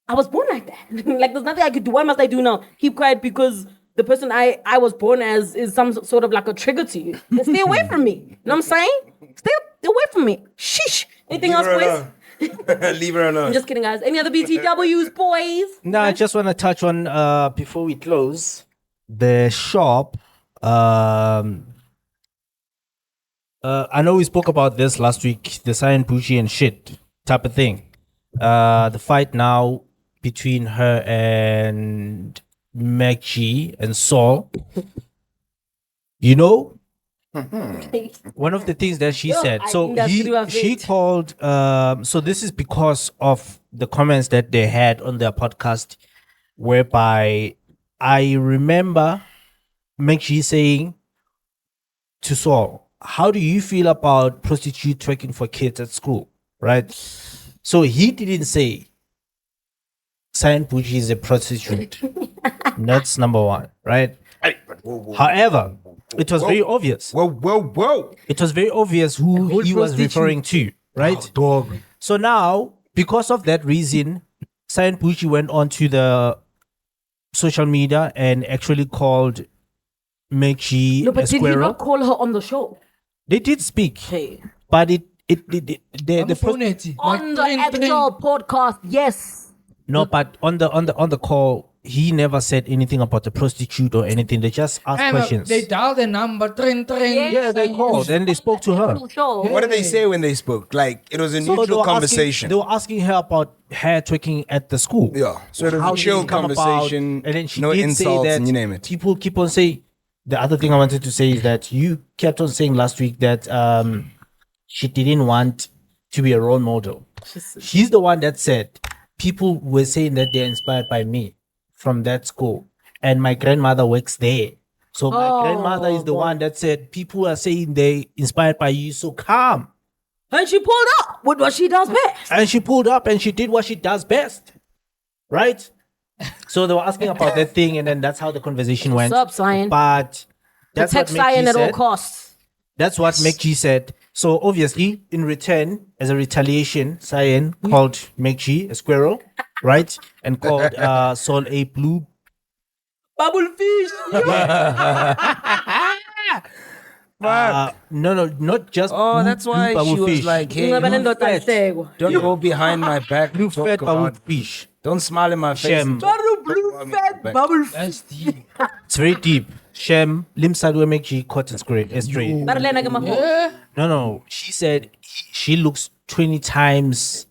I was born like that. Like there's nothing I could do. What must I do now? Keep quiet because the person I was born as is some sort of like a trigger to you. Then stay away from me. You know what I'm saying? Stay away from me. Sheesh. Anything else, boys? Leave her alone. I'm just kidding, guys. Any other BTWs, boys? No, I just want to touch on before we close the shop. I know we spoke about this last week, the Cyan Boujee and shit type of thing. The fight now between her and MacG and Saul. You know, one of the things that she said. I So think that's to do with she it. called. So this is because of the comments that they had on their podcast, whereby I remember MacG saying to Saul, "How do you feel about prostitute tracking for kids at school?" Right. So he didn't say Cyan Boujee is a prostitute. That's number one, right? However, it was very obvious. Whoa. It was very obvious who he was referring to, right? Dog. So now, because of that reason, Cyan Boujee went on to the social media and actually called MacG No, a but did he squirrel. not call her on the show? They did speak, Hey. but the On the actual podcast, yes. no, but on the call, he never said anything about the prostitute or anything. They just asked questions. They dialed the number. Tring. Yeah, they called and they spoke to her. Show. What did they say when they spoke? Like, it was a So neutral conversation. They were asking her about her twerking at the school. Yeah. So it was How a did chill it come about? conversation. And then she no did insults say that and you name it. people keep on saying. The other thing I wanted to say is that you kept on saying last week that she didn't want to be a role model. She's the one that said people were saying that they're inspired by me from that school, and my grandmother works there. So my grandmother is the one that said people are saying they inspired by you. So come. And she pulled up with what she does best. And she pulled up and she did what she does best. Right? So they were asking about that thing, and then that's how the conversation went. What's up, Cyan? But that's Protect what Cyan MacG at all said. costs. That's what MacG said. So obviously, in return, as a retaliation, Cyan called MacG a squirrel, right? And called Saul a blue Bubble fish. no, not just Oh, blue, that's why blue she bubble was fish. like, hey, Blue don't go behind my back. Blue Talk fat bubble about- fish. Don't smile in my face. Shem. fat bubble fish. That's deep. It's very deep. Shem, limside where MacG caught and straight. No. She said she looks 20 times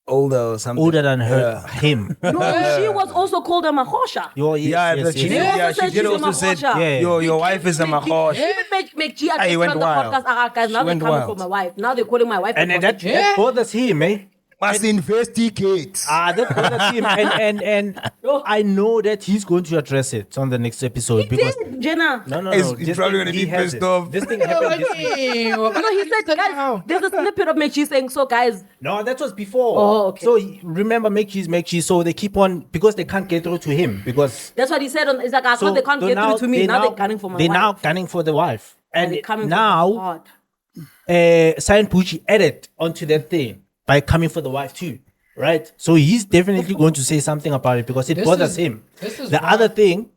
Older or something. older than him. No, she was also called a mahosha. Oh, Yeah, yes, she yes, did. yes. also Yeah, said she did she's also a say, mahosha. your wife is a mahosh. Even MacG Ah, he on went the wild. podcast, guys, now She they're went coming wild. for my wife. Now they're calling my wife. And a then that prostitute. bothers him, eh? Must investigate. That bothers him. And I know that he's going to address it on the next episode. Because Did, Jenna. No. He's this probably thing, gonna he be has pissed it. off. This thing happened this week. No, he said, guys, there's a snippet of MacG saying, so guys, No, that was before. Oh, okay. So remember, MacG. So they keep on, because they can't get through to him. Because that's what he said. It's like, I thought they can't get through to me. Now they're gunning for my They're wife. now gunning for the wife. And And they're coming now, for hard. Cyan Boujee added onto that thing by coming for the wife too. Right? So he's definitely going to say something about it because it This bothers is- him. this is The why- other thing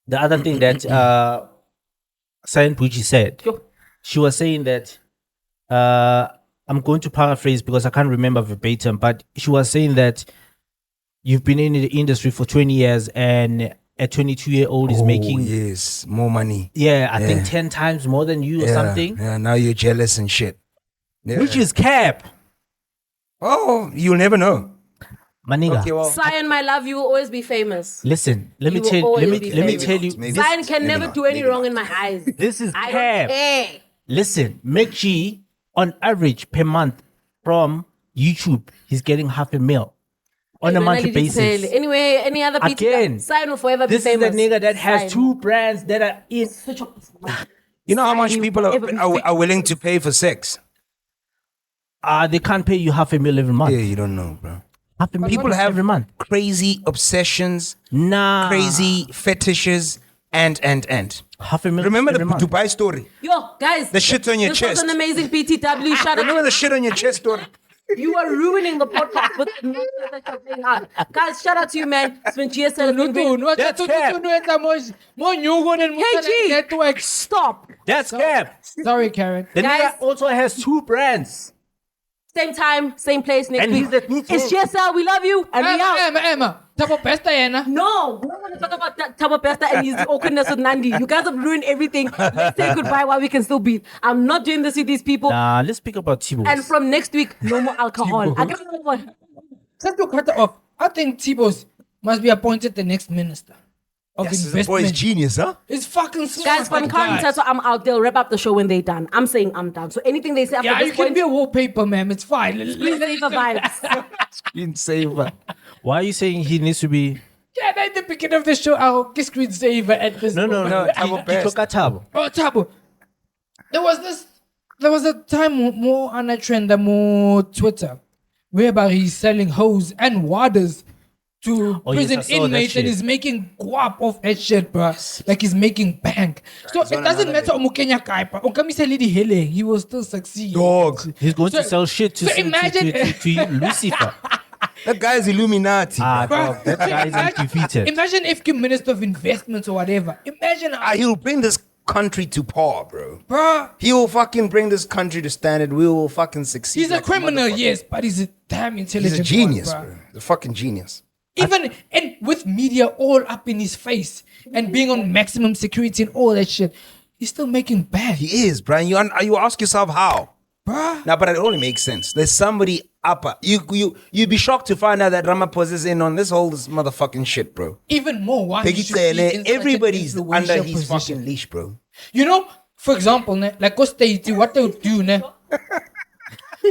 that Cyan Boujee said, Sure. she was saying that I'm going to paraphrase because I can't remember verbatim, but she was saying that you've been in the industry for 20 years and a 22-year-old is making yes, more money. I think 10 times more than you or something, Yeah, now you're jealous and shit. Yeah. which is cap. Oh, you'll never know. My nigga. Okay, well, Cyan, my love, you will always be famous. Listen, let me You will tell always let be me famous. tell you. Maybe. Cyan can Maybe never not, do any maybe wrong not. in my eyes. This is I cap. don't care. Listen, MacG on average per month from YouTube, he's getting $500,000 on a monthly basis. Anyway, any other PT, Again, Cyan will forever be This is the famous. nigga that has Cyan. 2 brands that are in. You know how much Cyan people will ever be are willing to pay for sex? they can't pay you $500,000 every month. Yeah, you don't know, bro. $500,000 People have every month. crazy obsessions, Nah. crazy fetishes, and. $500,000 Remember the every month. Dubai story? Yo, guys. The shit on your this chest. was an amazing PTW. Shout out. Remember the shit on your chest story? You are ruining the podcast with the nonsense that you're playing out. Guys, shout out to you, man. It's been GSL. That's cap. Hey, G. Network. Stop. That's cap. Sorry, Karen. The Guys. nigga also has 2 brands. Same time, same place next And week. he's the new It's GSL. We love you. And we out. Emma. Thabo Bester, Yana. No, we don't want to talk about that Thabo Bester and his awkwardness with Nandi. You guys have ruined everything. Let's say goodbye while we can still breathe. I'm not doing this with these people. Nah, let's speak about Thabo. And from next week, no more alcohol. I don't know what. Just to cut it off, I think Thabo must be appointed the next minister of Yes, the investment. boy is genius, huh? It's fucking smart. Guys, from current so I'm out. They'll wrap up the show when they're done. I'm saying I'm done. So anything they say after Yeah, this you can point, be a wallpaper, ma'am. It's fine. please leave a vibes. Screensaver. Why are you saying he needs to be... Yeah, at the beginning of the show, I'll get screensaver at this No. Thabo Bester. Thabo. Oh, Thabo. There was a time more on a trend, more Twitter, whereby he's selling hoes and waders to Oh, yes, prison I saw that inmates and shit. he's making guap off that shit, bro. Like he's making bank. So it doesn't matter Mukenya Kaipa. Okamisa Lady Hele, he will still succeed. Dog. He's going to sell shit to imagine- to Lucifer. That guy is Illuminati. Dog, that guy is undefeated. Imagine if the Minister of Investments or whatever. Imagine, He'll bring this country to par, bro. bro. He will fucking bring this country to standard. We will fucking succeed. He's a like criminal, motherfucker. yes, but he's a damn intelligent He's a genius, one, bro. He's a fucking genius. Even and with media all up in his face and being on maximum security and all that shit, he's still making bank, He is, bro. And you ask yourself how. bruh. Now, but it only makes sense. There's somebody upper. You'd be shocked to find out that Ramaphosa is in on this motherfucking shit, bro. Even more, why he Biggie should be in Tsele, such an everybody's influential under his position. fucking leash, bro. You know, for example, ne, like go state what they'll do, ne?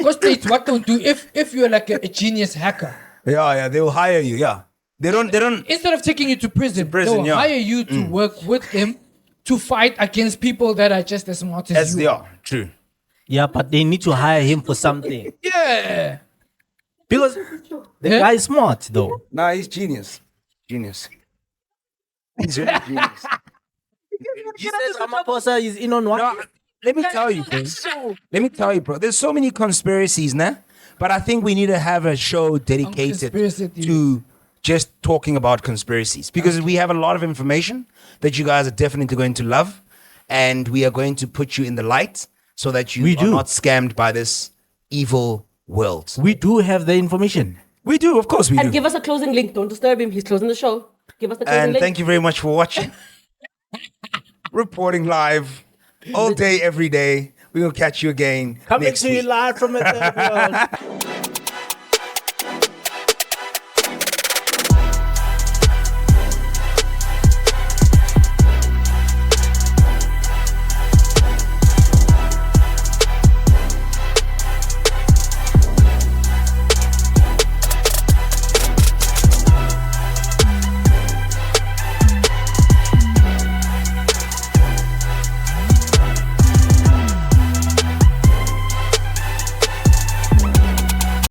Go state what they'll do if you're like a genius hacker. Yeah, they will hire you. Yeah, they don't. Instead of taking you to prison, they'll yeah. hire you to work with them to fight against people that are just as smart as As you. they are, true. Yeah, but they need to hire him for something. Yeah. Because the Yeah. guy is smart, though. Nah, he's genius. Genius. He's really genius. He says Ramaphosa is in on one. No, let me tell you, bro. Let me tell you, bro. There's so many conspiracies, nah? But I think we need to have a show dedicated conspiracy to just talking about conspiracies because we have a lot of information that you guys are definitely going to love, and we are going to put you in the light so that you are not scammed by this evil world. We do have the information. We do, of course, we And do. give us a closing link. Don't disturb him. He's closing the show. Give us the closing And link. thank you very much for watching. Reporting live all day, every day. We're going to catch you again Coming next to you week. live from the third world.